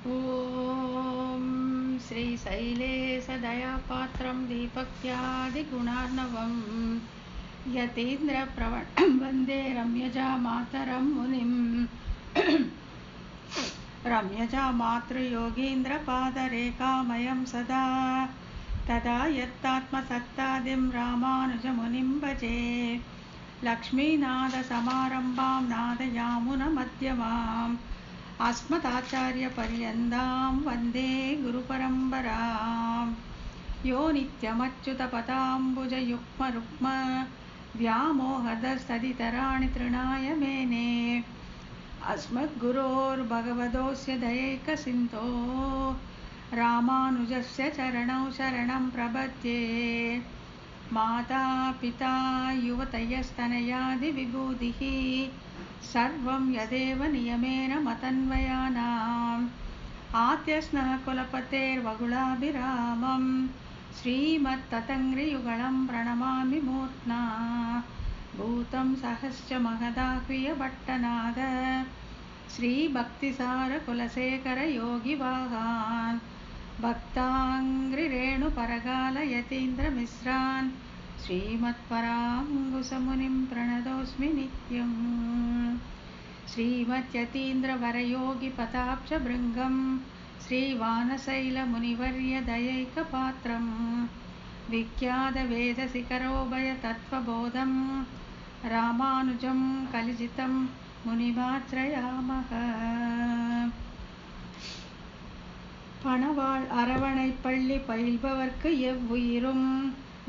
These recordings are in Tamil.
ॐ श्रीशैलेशदयापात्रं दीपक्त्यादिगुणार्णवं यतीन्द्रप्रवणं वन्दे रम्यजामातरं मुनिं रम्यजामातृयोगीन्द्रपादरेखामयं सदा तदा यत्तात्मसत्तादिं रामानुजमुनिं भजे। लक्ष्मीनाथसमारम्भां नादयामुनमध्यमाम् अस्मदाचार्यपर्यन्तां वन्दे गुरुपरम्परां। यो नित्यमच्युतपदाम्बुजयुग्मरुक्म व्यामोहदस्तदितराणि तृणाय मेने अस्मद्गुरोर्भगवतोऽस्य दयैकसिन्धो रामानुजस्य चरणौ शरणं प्रपद्ये। माता पिता युवतयस्तनयादिविभूतिः सर्वं यदेव नियमेन मतन्वयानाम् आद्यस्नः कुलपतेर्वगुलाभिरामं श्रीमत्ततङ्घ्रियुगलं प्रणमामि मूर्ध्ना। भूतं सहश्च महदाह्वयभट्टनाद श्रीभक्तिसारकुलशेखरयोगिवाहान् भक्ताङ्घ्रिरेणुपरकालयतीन्द्रमिश्रान् श्रीमत्पराङ्कुशमुनिं प्रणतोऽस्मि नित्यम्। श्रीमद्यतीन्द्रवरयोगिपदाब्जभृङ्गं श्रीवानशैलमुनिवर्यदयैकपात्रं विख्यातवेदशिखरोभयतत्त्वबोधं रामानुजं कलिजितं मुनिमाश्रयामः। பணவாள் அரவணைப்பள்ளி பயில்பவர்க்கு எவ்வுயிரும்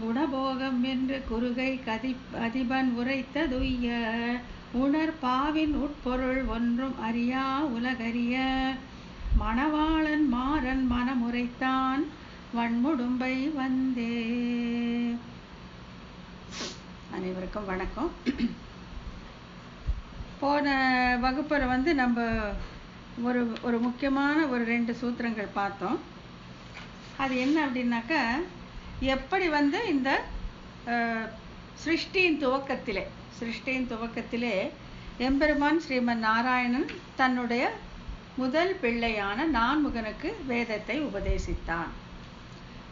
குணபோகம் என்று குறுகை அதிபன் உரைத்ததுய்ய உணர் பாவின் உட்பொருள் ஒன்றும் அறியா உலகறிய மணவாளன் மாறன் மனமுரைத்தான் வன்முடும்பை வந்தே. அனைவருக்கும் வணக்கம். போன வகுப்பில் நம்ம ஒரு முக்கியமான ஒரு 2 சூத்திரங்கள் பார்த்தோம். அது என்ன அப்படின்னாக்கா, எப்படி இந்த சிருஷ்டியின் துவக்கத்திலே எம்பெருமான் ஸ்ரீமன் நாராயணன் தன்னுடைய முதல் பிள்ளையான நான்முகனுக்கு வேதத்தை உபதேசித்தான்.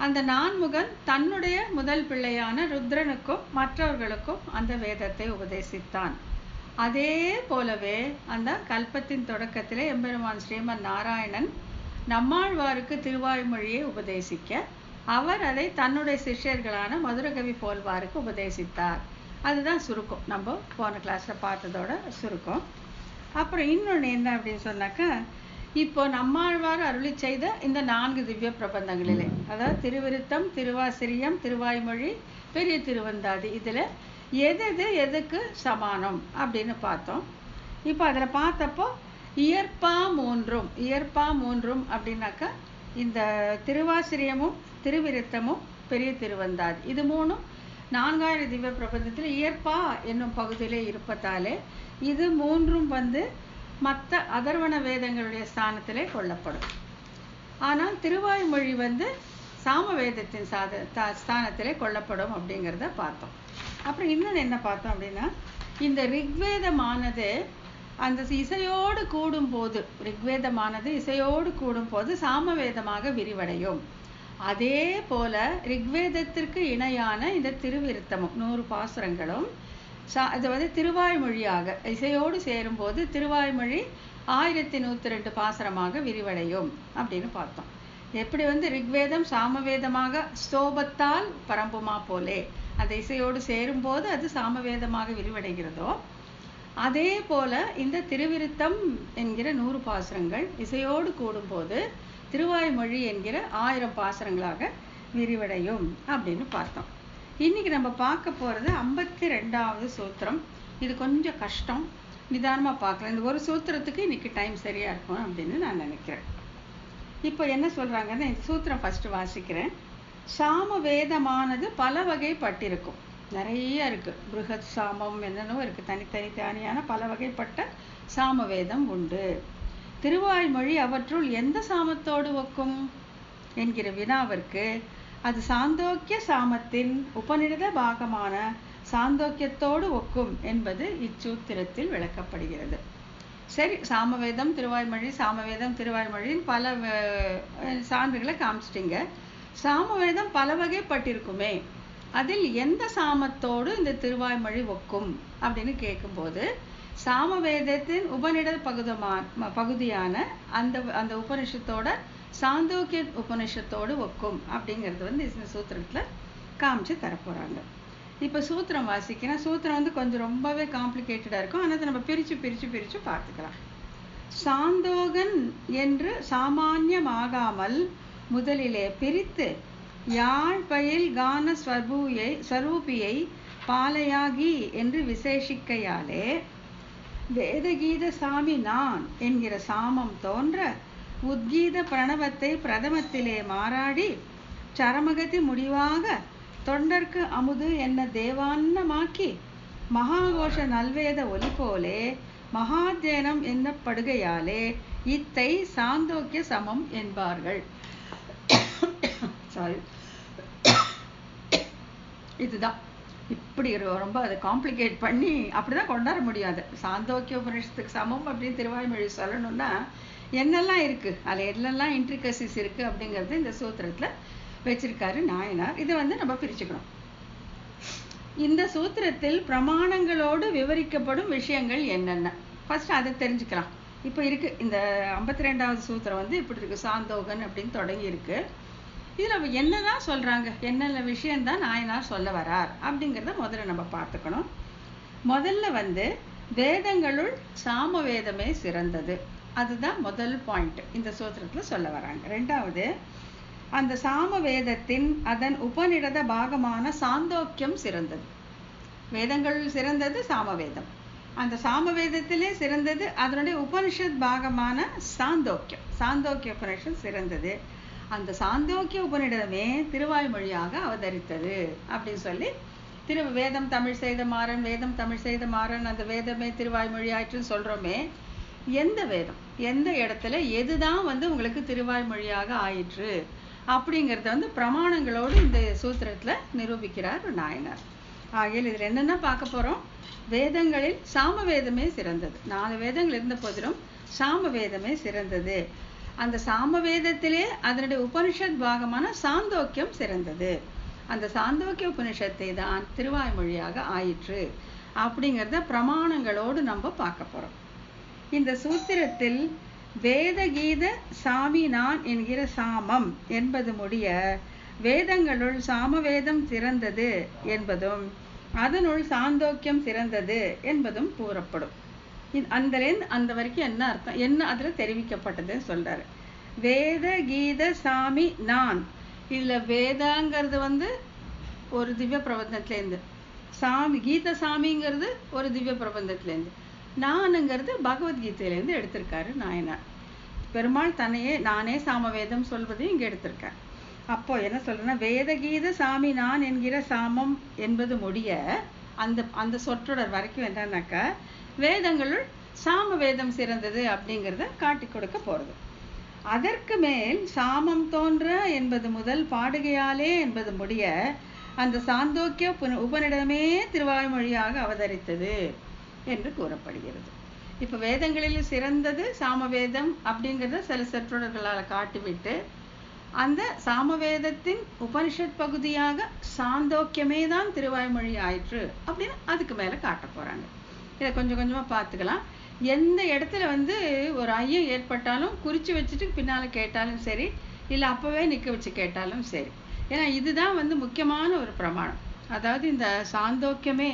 அந்த நான்முகன் தன்னுடைய முதல் பிள்ளையான ருத்ரனுக்கும் மற்றவர்களுக்கும் அந்த வேதத்தை உபதேசித்தான். அதே போலவே அந்த கல்பத்தின் தொடக்கத்திலே எம்பெருமான் ஸ்ரீமன் நாராயணன் நம்மாழ்வாருக்கு திருவாய்மொழியை உபதேசிக்க அவர் அதை தன்னுடைய சிஷ்யர்களான மதுரகவி போல்வாருக்கு உபதேசித்தார். அதுதான் சுருக்கம், நம்ம போன கிளாஸில் பார்த்ததோட சுருக்கம். அப்புறம் இன்னொன்று என்ன அப்படின்னு சொன்னாக்கா, இப்போ நம்மாழ்வார் அருளி செய்த இந்த 4 திவ்ய பிரபந்தங்களிலே, அதாவது திருவிருத்தம், திருவாசிரியம், திருவாய்மொழி, பெரிய திருவந்தாதி, இதில் எதுக்கு சமானம் அப்படின்னு பார்த்தோம். இப்போ அதில் பார்த்தப்போ இயற்பா மூன்றும் அப்படின்னாக்கா இந்த திருவாசிரியமும் திருவிருத்தமும் பெரிய திருவந்தாதி, இது 3 4000 திவ்ய பிரபந்தத்தில் இயற்பா என்னும் பகுதியிலே இருப்பதாலே இது 3 மற்ற அதர்வண வேதங்களுடைய ஸ்தானத்திலே கொள்ளப்படும். ஆனால் திருவாய்மொழி சாம வேதத்தின் ஸ்தானத்திலே கொள்ளப்படும் அப்படிங்கிறத பார்த்தோம். அப்புறம் இன்னொன்று என்ன பார்த்தோம் அப்படின்னா, இந்த ரிக்வேதமானது அந்த இசையோடு கூடும்போது சாமவேதமாக விரிவடையும். அதே போல ரிக்வேதத்திற்கு இணையான இந்த திருவிருத்தமும் 100 பாசுரங்களும் அது திருவாய்மொழியாக இசையோடு சேரும்போது திருவாய்மொழி 1102 பாசுரமாக விரிவடையும் அப்படின்னு பார்த்தோம். எப்படி ரிக்வேதம் சாமவேதமாக ஸ்தோபத்தால் பரம்புமா போலே அந்த இசையோடு சேரும்போது அது சாமவேதமாக விரிவடைகிறதோ, அதே போல இந்த திருவிருத்தம் என்கிற 100 பாசுரங்கள் இசையோடு கூடும்போது திருவாய்மொழி என்கிற 1000 பாசுரங்களாக விரிவடையும் அப்படின்னு பார்த்தோம். இன்னைக்கு நம்ம பார்க்க போகிறது 52வது சூத்திரம். இது கொஞ்சம் கஷ்டம், நிதானமாக பார்க்கலாம். இந்த ஒரு சூத்திரத்துக்கு இன்னைக்கு டைம் சரியாக இருக்கும் அப்படின்னு நான் நினைக்கிறேன். இப்போ என்ன சொல்கிறாங்கன்னா, இந்த சூத்திரம் ஃபஸ்ட்டு வாசிக்கிறேன். சாம வேதமானது பல வகைப்பட்டிருக்கும், நிறைய இருக்குது. பிருகத் சாமம் என்னென்னோ இருக்குது, தனித்தனியான பல வகைப்பட்ட சாம வேதம் உண்டு. திருவாய்மொழி அவற்றுள் எந்த சாமத்தோடு ஒக்கும் என்கிற வினாவிற்கு அது சாந்தோக்கிய சாமத்தின் உபநிடத பாகமான சாந்தோக்கியத்தோடு ஒக்கும் என்பது இச்சூத்திரத்தில் விளக்கப்படுகிறது. சரி, சாமவேதம் திருவாய்மொழி, சாமவேதம் திருவாய்மொழின்னு பல சான்றுகளை காமிச்சிட்டிங்க. சாமவேதம் பல வகைப்பட்டிருக்குமே, அதில் எந்த சாமத்தோடு இந்த திருவாய்மொழி ஒக்கும் அப்படின்னு கேட்கும்போது, சாமவேதத்தின் உபநிட பகுதியான அந்த உபனிஷத்தோட சாந்தோக்கிய உபனிஷத்தோடு ஒக்கும் அப்படிங்கிறது இந்த சூத்திரத்தில் காமிச்சு தரப்போகிறாங்க. இப்போ சூத்திரம் வாசிக்கிறேன். சூத்திரம் கொஞ்சம் ரொம்பவே காம்ப்ளிகேட்டடாக இருக்கும். ஆனால் நம்ம பிரித்து பார்த்துக்கலாம். சாந்தோகன் என்று சாமான்யமாகாமல் முதலிலே பிரித்து யாழ்பயில் கான ஸ்வரூபியை பாலையாகி என்று விசேஷிக்கையாலே வேதகீத சாமி நான் என்கிற சாமம் தோன்ற உத்கீத பிரணவத்தை பிரதமத்திலே மாறாடி சரமகதி முடிவாக தொண்டர்க்கு அமுது என்ன தேவான்னமாக்கி மகாகோஷ நல்வேத ஒலி போலே மகாத்தியனம் என்னப்படுகையாலே இத்தை சாந்தோக்கிய சமம் என்பார்கள். சாரி, இதுதான் இப்படி ரொம்ப அதை காம்ப்ளிகேட் பண்ணி அப்படிதான் கொண்டாட முடியாது. சாந்தோக்கிய உபநிஷத்துக்கு சமம் அப்படின்னு திருவாய்மொழி சொல்லணும்னா என்னெல்லாம் இருக்கு, அதில் என்னெல்லாம் இன்ட்ரிகசிஸ் இருக்கு அப்படிங்கிறது இந்த சூத்திரத்துல வச்சிருக்காரு நாயனார். இதை நம்ம பிரிச்சுக்கணும். இந்த சூத்திரத்தில் பிரமாணங்களோடு விவரிக்கப்படும் விஷயங்கள் என்னென்ன, ஃபர்ஸ்ட் அதை தெரிஞ்சுக்கலாம். இப்போ இருக்கு இந்த 52வது சூத்திரம் இப்படி இருக்கு. சாந்தோகன் அப்படின்னு தொடங்கி இருக்கு. இதுல என்னதான் சொல்றாங்க, என்னென்ன விஷயம்தான் நாயனார் சொல்ல வரார் அப்படிங்கிறத முதல்ல நம்ம பார்த்துக்கணும். முதல்ல வேதங்களுள் சாம வேதமே சிறந்தது, அதுதான் முதல் பாயிண்ட் இந்த சூத்திரத்துல சொல்ல வராங்க. ரெண்டாவது, அந்த சாம வேதத்தின் அதன் உபநிடத பாகமான சாந்தோக்கியம் சிறந்தது. வேதங்கள் சிறந்தது சாமவேதம், அந்த சாமவேதத்திலே சிறந்தது அதனுடைய உபனிஷத் பாகமான சாந்தோக்கிய உபனிஷத் சிறந்தது. அந்த சாந்தோக்கிய உபநிடதமே திருவாய்மொழியாக அவதரித்தது அப்படின்னு சொல்லி வேதம் தமிழ் செய்த மாறன், வேதம் தமிழ் செய்த மாறன், அந்த வேதமே திருவாய்மொழி ஆயிற்றுன்னு சொல்றோமே, எந்த வேதம் எந்த இடத்துல எதுதான் உங்களுக்கு திருவாய்மொழியாக ஆயிற்று அப்படிங்கிறத பிரமாணங்களோடு இந்த சூத்திரத்துல நிரூபிக்கிறார் நாயனார். ஆகையில் இதில் என்னென்ன பார்க்க போறோம், வேதங்களில் சாமவேதமே சிறந்தது. 4 வேதங்கள் இருந்த போதிலும் சாமவேதமே சிறந்தது. அந்த சாமவேதத்திலே அதனுடைய உபனிஷத் பாகமான சாந்தோக்கியம் சிறந்தது. அந்த சாந்தோக்கிய உபனிஷத்தை தான் திருவாய்மொழியாக ஆயிற்று அப்படிங்கிறத பிரமாணங்களோடு நம்ம பார்க்க போறோம். இந்த சூத்திரத்தில் வேதகீத சாமி நான் என்கிற சாமம் என்பது முடிய வேதங்களுள் சாமவேதம் சிறந்தது என்பதும் அதனுள் சாந்தோக்கியம் சிறந்தது என்பதும் கூறப்படும். அந்த வரைக்கும் என்ன அர்த்தம், என்ன அதுல தெரிவிக்கப்பட்டதுன்னு சொல்றாரு. வேத கீத சாமி நான், இதுல வேதாங்கிறது ஒரு திவ்ய பிரபந்தத்திலேருந்து, கீத சாமிங்கிறது ஒரு திவ்ய பிரபந்தத்திலேருந்து, நானுங்கிறது பகவத்கீதையிலேருந்து எடுத்திருக்காரு நாயனார். பெருமாள் தன்னையே நானே சாமவேதம் சொல்வதையும் இங்க எடுத்திருக்கார். அப்போ என்ன சொல்றேன்னா, வேதகீத சாமி நான் என்கிற சாமம் என்பது முடிய அந்த சொற்றொடர் வரைக்கும் என்னன்னாக்கா வேதங்களுள் சாம வேதம் சிறந்தது அப்படிங்கிறத காட்டி கொடுக்க போறது. அதற்கு மேல் சாமம் தோன்ற என்பது முதல் பாடுகையாலே என்பது முடிய அந்த சாந்தோக்கிய உபநிடமே திருவாய்மொழியாக அவதரித்தது என்று கூறப்படுகிறது. இப்ப வேதங்களில் சிறந்தது சாமவேதம் அப்படிங்கிறத சில சொற்றொடர்களால் காட்டிவிட்டு அந்த சாமவேதத்தின் உபனிஷத் பகுதியாக சாந்தோக்கியமே தான் திருவாய்மொழி ஆயிற்று அப்படின்னு அதுக்கு மேல காட்ட போறாங்க. இதை கொஞ்சம் கொஞ்சமா பார்த்துக்கலாம். எந்த இடத்துல ஒரு ஐயம் ஏற்பட்டாலும் குறிச்சு வச்சுட்டு பின்னால கேட்டாலும் சரி, இல்லை அப்பவே நிக்க வச்சு கேட்டாலும் சரி. ஏன்னா இதுதான் முக்கியமான ஒரு பிரமாணம். அதாவது இந்த சாந்தோக்கியமே,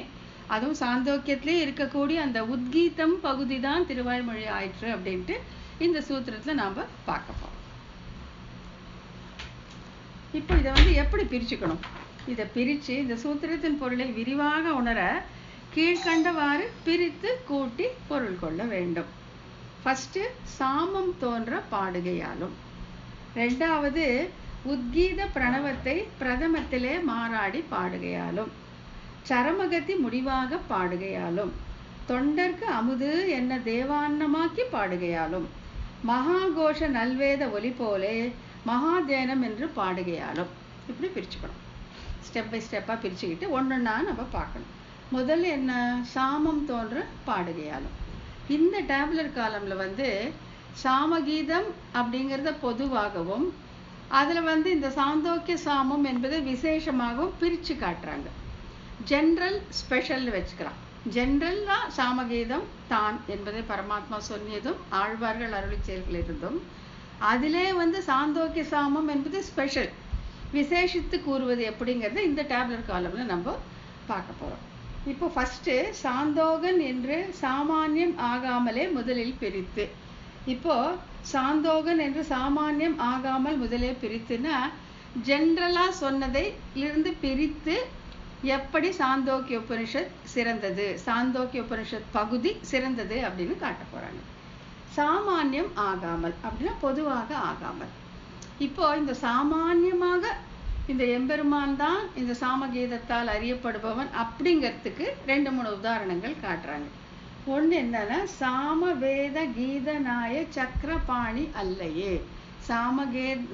அதுவும் சாந்தோக்கியத்திலே இருக்கக்கூடிய அந்த உத்கீதம் பகுதி தான் திருவாய்மொழி ஆயிற்று அப்படின்ட்டு இந்த சூத்திரத்துல நாம பார்க்க போறோம். இப்போ இதை எப்படி பிரிச்சுக்கணும், இதை பிரிச்சு இந்த சூத்திரத்தின் பொருளை விரிவாக உணர கீழ்கண்டவாறு பிரித்து கூட்டி பொருள் கொள்ள வேண்டும். ஃபர்ஸ்ட், சாமம் தோன்ற பாடுகையாலும். ரெண்டாவது, உத்கீத பிரணவத்தை பிரதமத்திலே மாறாடி பாடுகையாலும், சரமகதி முடிவாக பாடுகையாலும், தொண்டர்க்கு அமுது என்ன தேவான்னமாக்கி பாடுகையாலும், மகாகோஷ நல்வேத ஒலி போலே மகாத்தியனம் என்று பாடுகையாலும். இப்படி பிரிச்சுக்கணும். ஸ்டெப் பை ஸ்டெப்பா பிரிச்சுக்கிட்டு ஒன்னொன்னா நம்ம பார்க்கணும். முதல்ல என்ன, சாமம் தோன்ற பாடுகையாலும். இந்த டேபுலர் காலம்ல வந்து சாமகீதம் அப்படிங்கிறத பொதுவாகவும் அதில் இந்த சாந்தோக்கிய சாமம் என்பதை விசேஷமாகவும் பிரித்து காட்டுறாங்க. ஜென்ரல் ஸ்பெஷல்னு வச்சுக்கலாம். ஜென்ரலாக சாமகீதம் தான் என்பதை பரமாத்மா சொன்னியதும் ஆழ்வார்கள் அருளி செயல்கள் இருந்தும், அதிலே சாந்தோக்கிய சாமம் என்பது ஸ்பெஷல் விசேஷித்து கூறுவது எப்படிங்கிறத இந்த டேபுலர் காலம்ல நம்ம பார்க்க போகிறோம். இப்போ ஃபஸ்ட்டு சாந்தோகன் என்று சாமானியம் ஆகாமலே முதலில் பிரித்து, இப்போ சாந்தோகன் என்று சாமானியம் ஆகாமல் முதலே பிரித்துனா ஜென்ரலாக சொன்னதை இருந்து பிரித்து எப்படி சாந்தோக்கிய உபனிஷத் சிறந்தது, சாந்தோக்கிய உபனிஷத் பகுதி சிறந்தது அப்படின்னு காட்ட போறாங்க. சாமானியம் ஆகாமல் அப்படின்னா பொதுவாக ஆகாமல். இப்போ இந்த சாமானியமாக இந்த எம்பெருமான் தான் இந்த சாமகீதத்தால் அறியப்படுபவன் அப்படிங்கிறதுக்கு 2-3 உதாரணங்கள் காட்டுறாங்க. ஒன்று என்னன்னா, சாமவேத கீதநாய சக்கரபாணி அல்லையே,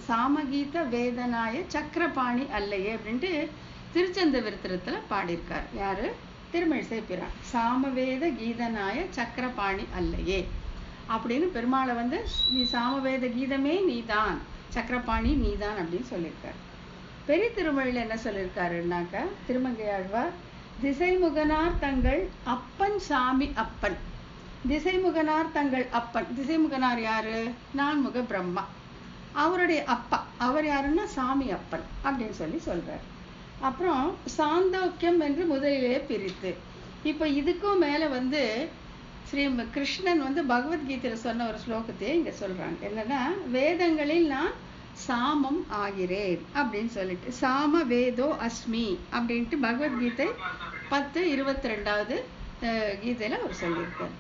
சாமகீத வேதநாய சக்கரபாணி அல்லையே அப்படின்ட்டு திருச்சந்த விருத்திரத்துல பாடியிருக்கார். யாரு? திருமழிசை பிரான். சாமவேத கீதநாய சக்கரபாணி அல்லையே அப்படின்னு பெருமாளை நீ சாமவேத கீதமே நீதான், சக்கரபாணி நீதான் அப்படின்னு சொல்லியிருக்காரு. பெரிய திருமொழியில் என்ன சொல்லியிருக்காருன்னாக்கா, திருமங்கையாழ்வார் திசைமுகனார் தங்கள் அப்பன் சாமி அப்பன். திசைமுகனார் தங்கள் அப்பன். திசைமுகனார் யாரு? நான்முக பிரம்மா. அவருடைய அப்பா அவர் யாருன்னா சாமி அப்பன் அப்படின்னு சொல்றார். அப்புறம் சாந்தோக்கியம் என்று முதலிலே பிரித்து, இப்போ இதுக்கும் மேல ஸ்ரீ கிருஷ்ணன் பகவத்கீதையில சொன்ன ஒரு ஸ்லோகத்தையே இங்க சொல்றாங்க. என்னன்னா, வேதங்களில் நான் சாமம் ஆகிறேன் அப்படின்னு சொல்லிட்டு, சாம வேதோ அஸ்மி அப்படின்ட்டு பகவத்கீதை 10:22 கீதையில அவர் சொல்லியிருக்கார்.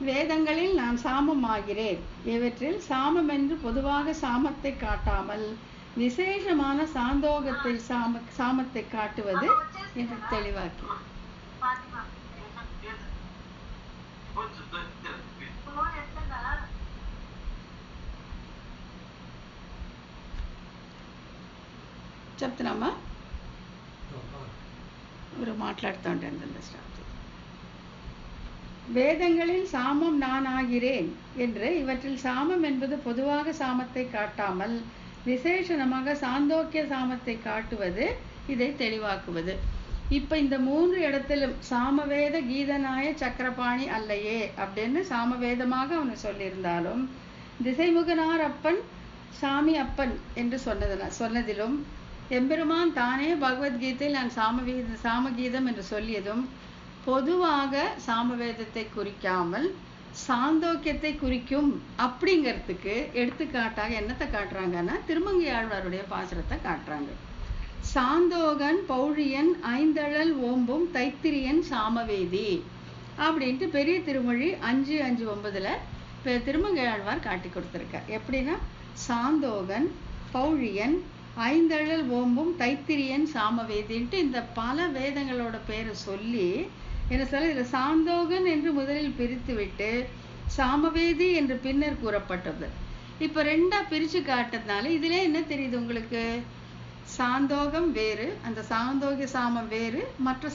வேதங்களில் நான் சாமம் ஆகிறேன், இவற்றில் சாமம் என்று பொதுவாக சாமத்தை காட்டாமல் விசேஷமான சாந்தோகத்தை சாமத்தை காட்டுவது என்று தெளிவாக்கி. చెప్తున్నామా? ஒரு மாట్లాడుతోండండి. வேதங்களில் சாமம் நான் ஆகிறேன் என்று இவற்றில் சாமம் என்பது பொதுவாக சாமத்தை காட்டாமல் விசேஷமாக சாந்தோக்கிய சாமத்தை காட்டுவது, இதை தெளிவாக்குவது. இப்ப இந்த 3 இடத்திலும் சாமவேத கீதநாய சக்கரபாணி அல்லையே அப்படின்னு சாமவேதமாக அவனை சொல்லியிருந்தாலும், திசைமுகனார் அப்பன் சாமி அப்பன் என்று சொன்னதிலும், எம்பெருமான் தானே பகவத்கீதையில் நான் சாமகீதம் என்று சொல்லியதும் பொதுவாக சாமவேதத்தை குறிக்காமல் சாந்தோக்கியத்தை குறிக்கும் அப்படிங்கிறதுக்கு எடுத்துக்காட்டாக என்னத்தை காட்டுறாங்கன்னா, திருமங்கை ஆழ்வாருடைய பாசுரத்தை காட்டுறாங்க. சாந்தோகன் பௌழியன் ஐந்தழல் ஓம்பும் தைத்திரியன் சாமவேதி அப்படின்ட்டு பெரிய திருமொழி 5:5-9 திருமங்கை ஆழ்வார் காட்டி கொடுத்திருக்கார். எப்படின்னா, சாந்தோகன் பௌழியன் ஐந்தழல் ஓம்பும் தைத்திரியன் சாமவேதின்ட்டு இந்த பல வேதங்களோட பேரை சொல்லி என்ன சொல்ல, இதில் சாந்தோகன் என்று முதலில் பிரித்து விட்டு சாமவேதி என்று பின்னர் கூறப்பட்டது. இப்போ 2ஆ பிரிச்சு காட்டுறதுனால இதுல என்ன தெரியுது உங்களுக்கு? சாந்தோகம் வேறு, அந்த சாந்தோக சாமம் வேறு, மற்ற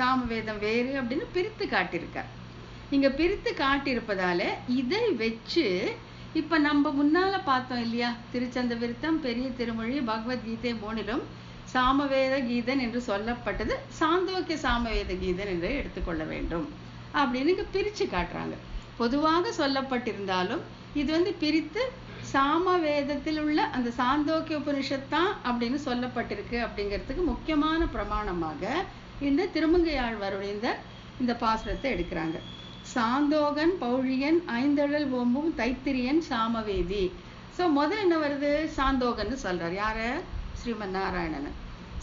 சாமவேதம் வேறு அப்படின்னு பிரித்து காட்டியிருக்கார். இங்க பிரித்து காட்டியிருப்பதால இதை வச்சு இப்ப நம்ம முன்னால பார்த்தோம் இல்லையா, திருச்சந்த விருத்தம், பெரிய திருமொழி, பகவத்கீதை 3லும் சாமவேத கீதன் என்று சொல்லப்பட்டது சாந்தோக்கிய சாமவேத கீதன் என்று எடுத்துக்கொள்ள வேண்டும் அப்படின்னு இங்க பிரிச்சு காட்டுறாங்க. பொதுவாக சொல்லப்பட்டிருந்தாலும் இது பிரித்து சாமவேதத்தில் உள்ள அந்த சாந்தோக்கிய உபனிஷத்தான் அப்படின்னு சொல்லப்பட்டிருக்கு அப்படிங்கிறதுக்கு முக்கியமான பிரமாணமாக இந்த திருமங்கை ஆழ்வாருடைய இந்த பாசுரத்தை எடுக்கிறாங்க. சாந்தோகன் பௌழியன் ஐந்தழல் ஓம்பும் தைத்திரியன் சாமவேதி. ஸோ முதல் என்ன வருது? சாந்தோகன்னு சொல்றாரு. யாரு? ஸ்ரீமன் நாராயணன்.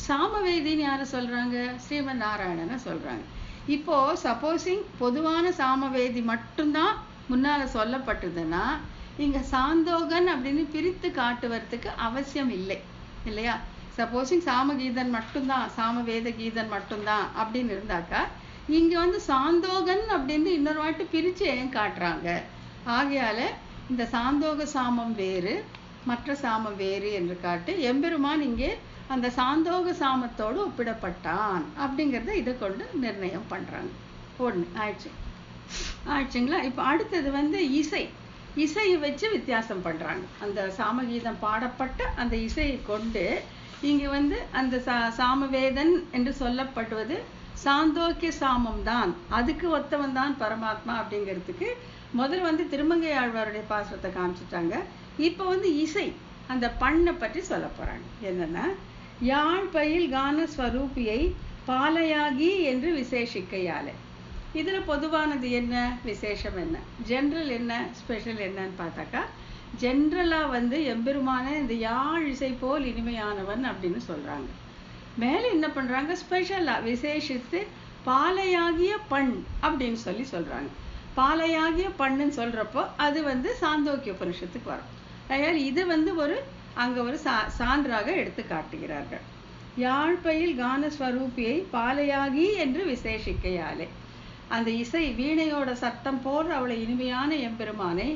சாமவேதின்னு யாரை சொல்றாங்க? ஸ்ரீமன் நாராயணனை சொல்றாங்க. இப்போ சப்போசிங் பொதுவான சாமவேதி மட்டும்தான் முன்னால சொல்லப்பட்டதுன்னா இங்க சாந்தோகன் அப்படின்னு பிரித்து காட்டுவதற்கு அவசியம் இல்லை இல்லையா? சப்போசிங் சாமகீதன் மட்டும்தான், சாமவேத கீதன் மட்டும்தான் அப்படின்னு இருந்தாக்கா இங்க சாந்தோகன் அப்படின்னு இன்னொரு வாட்டி பிரிச்சு ஏன் காட்டுறாங்க? ஆகையால இந்த சாந்தோக சாமம் வேறு, மற்ற சாமம் வேறு என்று காட்டு எம்பெருமான் இங்கே அந்த சாந்தோக சாமத்தோடு ஒப்பிடப்பட்டான் அப்படிங்கிறத இதை கொண்டு நிர்ணயம் பண்றாங்க. ஒன்று ஆயிடுச்சு. ஆயிடுச்சுங்களா? இப்போ அடுத்தது வந்து இசையை வச்சு வித்தியாசம் பண்ணுறாங்க. அந்த சாமகீதம் பாடப்பட்ட அந்த இசையை கொண்டு இங்கே வந்து அந்த சாமவேதன் என்று சொல்லப்படுவது சாந்தோக்கிய சாமம் தான், அதுக்கு ஒத்தவன் தான் பரமாத்மா அப்படிங்கிறதுக்கு முதல்ல வந்து திருமங்கை ஆழ்வாருடைய பாசுரத்தை காமிச்சிட்டாங்க. இப்போ வந்து இசை அந்த பண்ணை பற்றி சொல்ல போகிறாங்க. என்னென்னா, யாழ் பயில் கான ஸ்வரூபியை பாலையாகி என்று விசேஷிக்கையாலே. இதில் பொதுவானது என்ன, விசேஷம் என்ன, ஜென்ரல் என்ன, ஸ்பெஷல் என்னன்னு பார்த்தாக்கா, ஜென்ரலாக வந்து எம்பெருமான இந்த யாழ் இசை போல் இனிமையானவன் அப்படின்னு சொல்கிறாங்க. மேலே என்ன பண்ணுறாங்க, ஸ்பெஷலாக விசேஷித்து பாலையாகிய பண் அப்படின்னு சொல்கிறாங்க. பாலையாகிய பண்ணுன்னு சொல்கிறப்போ அது வந்து சாந்தோக்கிய உபனிஷத்துக்கு வரும். அதனால் இது வந்து அங்கே ஒரு சான்றாக எடுத்து காட்டுகிறார்கள். யாழ்பயில் கானஸ்வரூபியை பாலையாகி என்று விசேஷிக்கையாலே, அந்த இசை வீணையோட சத்தம் போன்ற அவளை இனிமையான எம்பெருமானை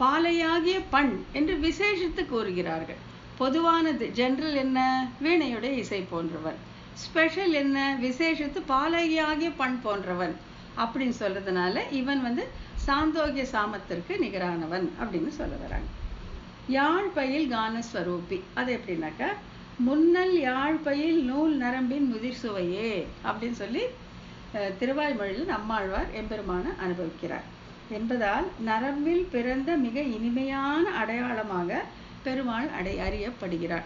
பாலையாகிய பண் என்று விசேஷித்து கூறுகிறார்கள். பொதுவானது ஜென்ரல் என்ன, வீணையுடைய இசை போன்றவன். ஸ்பெஷல் என்ன, விசேஷித்து பாலையாகிய பண் போன்றவன் அப்படின்னு சொல்றதுனால இவன் வந்து சாந்தோக்கிய சாமத்திற்கு நிகரானவன் அப்படின்னு சொல்ல வராங்க. யாழ்பயில் கானஸ்வரூபி, அது எப்படின்னாக்கா, முன்னல் யாழ்பயில் நூல் நரம்பின் முதிர் சுவையே அப்படின்னு சொல்லி திருவாய்மொழியில் நம்மாழ்வார் எம்பெருமான அனுபவிக்கிறார் என்பதால் நரம்பில் பிறந்த மிக இனிமையான அடையாளமாக பெருமாள் அறியப்படுகிறார்.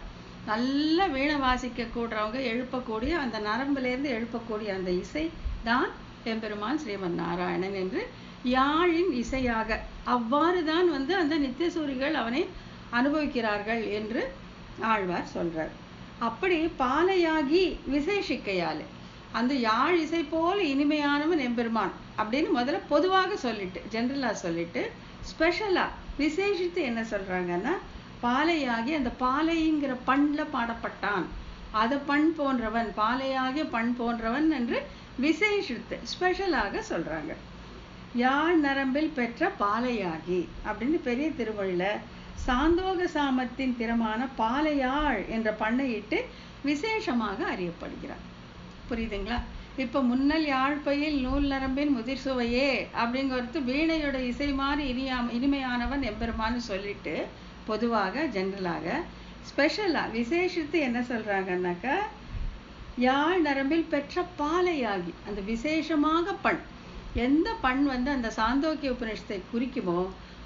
நல்ல வீணை வாசிக்க கூடுறவங்க எழுப்பக்கூடிய அந்த நரம்பிலிருந்து எழுப்பக்கூடிய அந்த இசை தான் எம்பெருமான் ஸ்ரீமன் நாராயணன் என்று யாழின் இசையாக அவ்வாறு தான் வந்து அந்த நித்தியசூரிகள் அவனை அனுபவிக்கிறார்கள் என்று ஆழ்வார் சொல்றார். அப்படி பாலையாகி விசேஷிக்கையாலே அந்த யாழ் இசை போல இனிமையானவன் எம்பெருமான் அப்படின்னு முதல்ல பொதுவாக சொல்லிட்டு, ஜென்ரலா சொல்லிட்டு, ஸ்பெஷலா விசேஷித்து என்ன சொல்றாங்கன்னா, பாலையாகி அந்த பாலைங்கிற பண்ல பாடப்பட்டான், அது பண் போன்றவன், பாலையாகிய பண் போன்றவன் என்று விசேஷித்து ஸ்பெஷலாக சொல்றாங்க. யாழ் நரம்பில் பெற்ற பாலையாகி அப்படின்னு பெரிய திருமொழியில சாந்தோக சாமத்தின் திறமான பாலையாழ் என்ற பண்ணையிட்டு விசேஷமாக அறியப்படுகிறார். புரியுதுங்களா? இப்ப முன்னல் யாழ்பயில் நூல் நரம்பின் முதிர் சுவையே அப்படிங்கிறது வீணையோட இசை மாதிரி இனிமையானவன் எம்பெருமான்னு சொல்லிட்டு பொதுவாக ஜென்ரலாக, ஸ்பெஷலா விசேஷித்து என்ன சொல்றாங்கன்னாக்கா, யாழ் நரம்பில் பெற்ற பாலையாகி அந்த விசேஷமாக பண், எந்த பண் வந்து அந்த சாந்தோக்கிய உபநிஷத்தை குறிக்குமோ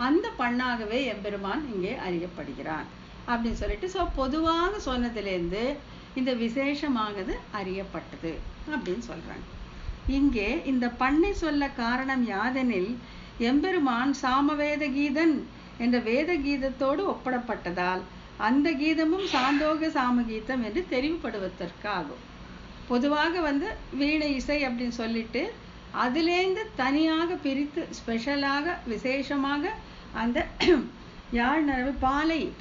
அந்த பண்ணாகவே எம்பெருமான் இங்கே அறியப்படுகிறான் அப்படின்னு சொல்லிட்டு, ஸோ பொதுவாக சொன்னதுலேருந்து இந்த விசேஷமானது அறியப்பட்டது அப்படின்னு சொல்றாங்க. இங்கே இந்த பண்ணை சொல்ல காரணம் யாதெனில், எம்பெருமான் சாமவேத கீதன் என்ற வேத கீதத்தோடு ஒப்பிடப்பட்டதால் அந்த கீதமும் சாந்தோக சாமகீதம் என்று தெரிவுபடுவதற்காகும். பொதுவாக வந்து வீணை இசை அப்படின்னு சொல்லிட்டு அதுலேருந்து தனியாக பிரித்து ஸ்பெஷலாக விசேஷமாக அந்த யாழ் நரம்பு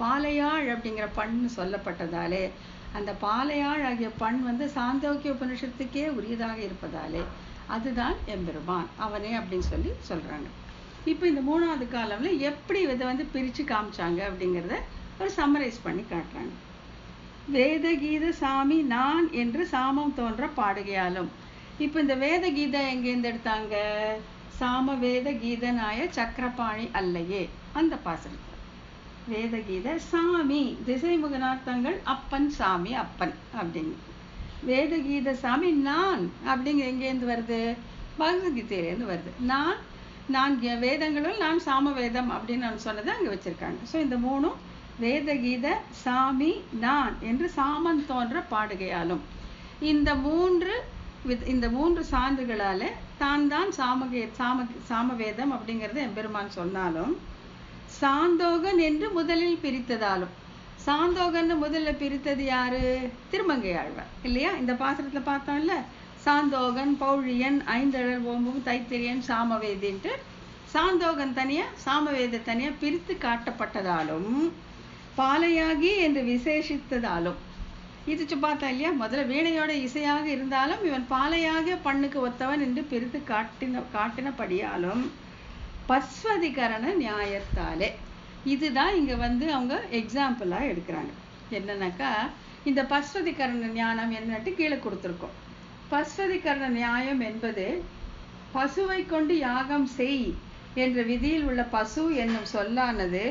பாலையாழ் அப்படிங்கிற பண்ணு சொல்லப்பட்டதாலே, அந்த பாலையாழ் ஆகிய பண் வந்து சாந்தோக்கிய உபனிஷத்துக்கே உரியதாக இருப்பதாலே அதுதான் எம்பெருமான் அவனே அப்படின்னு சொல்றாங்க. இப்போ இந்த மூணாவது காலம்ல எப்படி இதை வந்து பிரிச்சு காமிச்சாங்க அப்படிங்கிறத ஒரு சம்மரைஸ் பண்ணி காட்டுறாங்க. வேத கீத சாமி நான் என்று சாமம் தோன்ற பாடுகையாலும். இப்போ இந்த வேத கீதை எங்கேருந்து எடுத்தாங்க, சாம வேத கீதனாய சக்கரபாணி அல்லையே அந்த பாசுரத்தில் வேத கீத சாமி திசைமுகனார்த்தங்கள் அப்பன் சாமி அப்பன் அப்படின்னு, வேத கீத சாமி நான் அப்படிங்கிற எங்கேருந்து வருது, பகவத்கீதையிலேருந்து வருது. நான் வேதங்களும் நான் சாம வேதம் அப்படின்னு நான் சொன்னதை அங்கே வச்சிருக்காங்க. ஸோ இந்த மூணும் வேத கீத சாமி நான் என்று சாமம் தோன்ற பாடுகையாலும், இந்த மூன்று சான்றுகளால தான் சாமவேதம் அப்படிங்கிறது எம்பெருமான் சொன்னாலும், சாந்தோகன் என்று முதலில் பிரித்ததாலும், சாந்தோகன் முதல்ல பிரித்தது யாரு, திருமங்கை ஆழ்வார் இல்லையா? இந்த பாசுரத்துல பார்த்தோம்ல, சாந்தோகன் பௌழியன் ஐந்தழல் ஓம்பும் தைத்திரியன் சாமவேதின்ட்டு சாந்தோகன் தனியா சாமவேத தனியா பிரித்து காட்டப்பட்டதாலும், பாலையாகி என்று விசேஷித்ததாலும், இது பார்த்தா இல்லையா, முதல்ல வீணையோட இசையாக இருந்தாலும் இவன் பாலையாக பண்ணுக்கு ஒத்தவன் என்று பிரித்து காட்டினபடியாலும் பஸ்வதிகரண நியாயத்தாலே, இதுதான் இங்க வந்து அவங்க எக்ஸாம்பிளா எடுக்கிறாங்க. என்னன்னாக்கா, இந்த பஸ்வதிகரண ஞானம் என்னட்டு கீழே கொடுத்துருக்கோம். பஸ்வதிகரண நியாயம் என்பது பசுவை கொண்டு யாகம் செய் என்ற விதியில் உள்ள பசு என்னும் சொல்லானது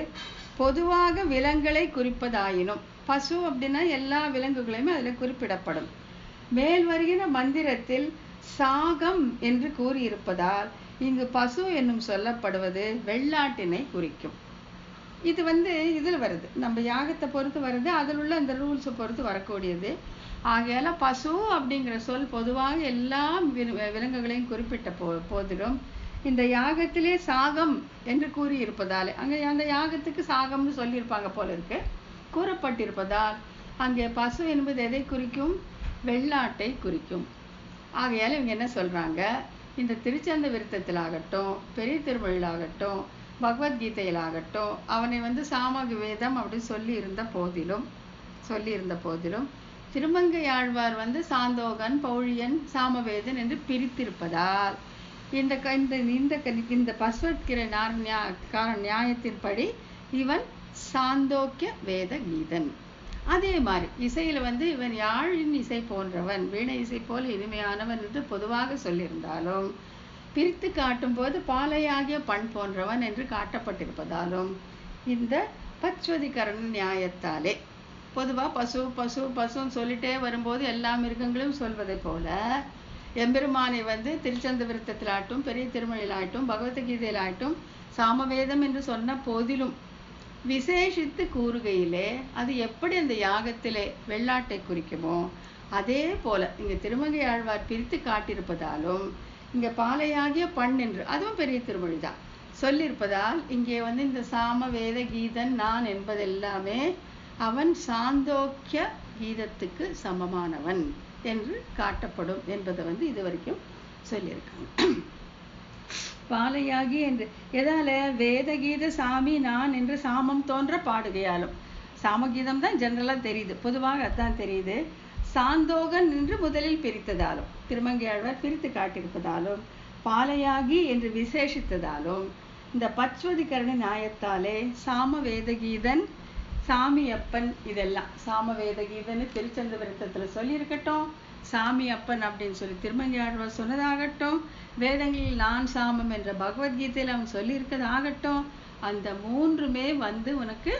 பொதுவாக விலங்குகளை குறிப்பதாயினும், பசு அப்படின்னா எல்லா விலங்குகளையுமே அதில் குறிப்பிடப்படும். மேல் வருகிற மந்திரத்தில் சாகம் என்று கூறியிருப்பதால் இங்கு பசு என்னும் சொல்லப்படுவது வெள்ளாட்டினை குறிக்கும். இது இதில் வருது, நம்ம யாகத்தை பொறுத்து வருது, அதில் உள்ள அந்த ரூல்ஸை பொறுத்து வரக்கூடியது. ஆகையால பசு அப்படிங்கிற சொல் பொதுவாக எல்லா விலங்குகளையும் குறிப்பிட்ட போதிலும் இந்த யாகத்திலே சாகம் என்று கூறியிருப்பதால், அங்கே அந்த யாகத்துக்கு சாகம்னு சொல்லியிருப்பாங்க போல இருக்கு, கூறப்பட்டிருப்பதால் அங்கே பசு என்பது எதை குறிக்கும்? வெள்ளாட்டை குறிக்கும். ஆகையால் இவங்க என்ன சொல்றாங்க, இந்த திருச்சந்த விருத்தத்திலாகட்டும், பெரிய திருமொழியிலாகட்டும், பகவத்கீதையிலாகட்டும் அவனை சாமக வேதம் அப்படின்னு சொல்லியிருந்த போதிலும் திருமங்கையாழ்வார் சாந்தோகன், பௌழியன், சாமவேதன் என்று பிரித்திருப்பதால் இந்த பஸ்வத்கிர நியாயத்தின்படி இவன் சாந்தோக்கிய வேத கீதன். அதே மாதிரி இசையில இவன் யாழின் இசை போன்றவன், வீணை இசை போல இனிமையானவன் என்று பொதுவாக சொல்லியிருந்தாலும் பிரித்து காட்டும் போது பாலையாகிய பண் போன்றவன் என்று காட்டப்பட்டிருப்பதாலும் இந்த பச்வதிகரண நியாயத்தாலே பொதுவா பசு பசு பசுன்னு சொல்லிட்டே வரும்போது எல்லா மிருகங்களும் சொல்வதை போல எம்பெருமானை திருச்சந்த விருத்தத்திலாட்டும், பெரிய திருமொழியிலாட்டும், பகவத்கீதையிலாட்டும் சாமவேதம் என்று சொன்ன போதிலும் விசேஷித்து கூறுகையிலே அது எப்படி அந்த யாகத்திலே வெள்ளாட்டை குறிக்குமோ அதே போல இங்க திருமங்கையாழ்வார் பிரித்து காட்டியிருப்பதாலும் இங்க பாலையாகிய பண் என்று, அதுவும் பெரிய திருமொழிதான், சொல்லியிருப்பதால் இங்கே இந்த சாம வேத கீதன் நான் என்பதெல்லாமே அவன் சாந்தோக்கிய கீதத்துக்கு சமமானவன் என்று காட்டப்படும் என்பதை இதுவரைக்கும் சொல்லியிருக்காங்க. பாலையாகி என்று எதால? வேதகீத சாமி நான் என்று சாமம் தோன்ற பாடுகையாலும். சாமகீதம் தான் ஜெனரலா தெரியுது, பொதுவாக அதான் தெரியுது. சாந்தோகன் என்று முதலில் பிரித்ததாலும், திருமங்கையாழ்வார் பிரித்து காட்டியிருப்பதாலும், பாலையாகி என்று விசேஷித்ததாலும் இந்த பச்வதிகரண நியாயத்தாலே சாம வேதகீதன், சாமியப்பன், இதெல்லாம் சாம வேதகீதன் திருச்சந்த விருத்தத்துல சொல்லியிருக்கட்டும், சாமி அப்பன் அப்படின்னு சொல்லி திருமங்கையாழ்வார் சொன்னதாகட்டும், வேதங்களில் நான் சாமம் என்ற பகவத்கீதையில் அவன் சொல்லியிருக்கதாகட்டும், அந்த மூன்றுமே உனக்கு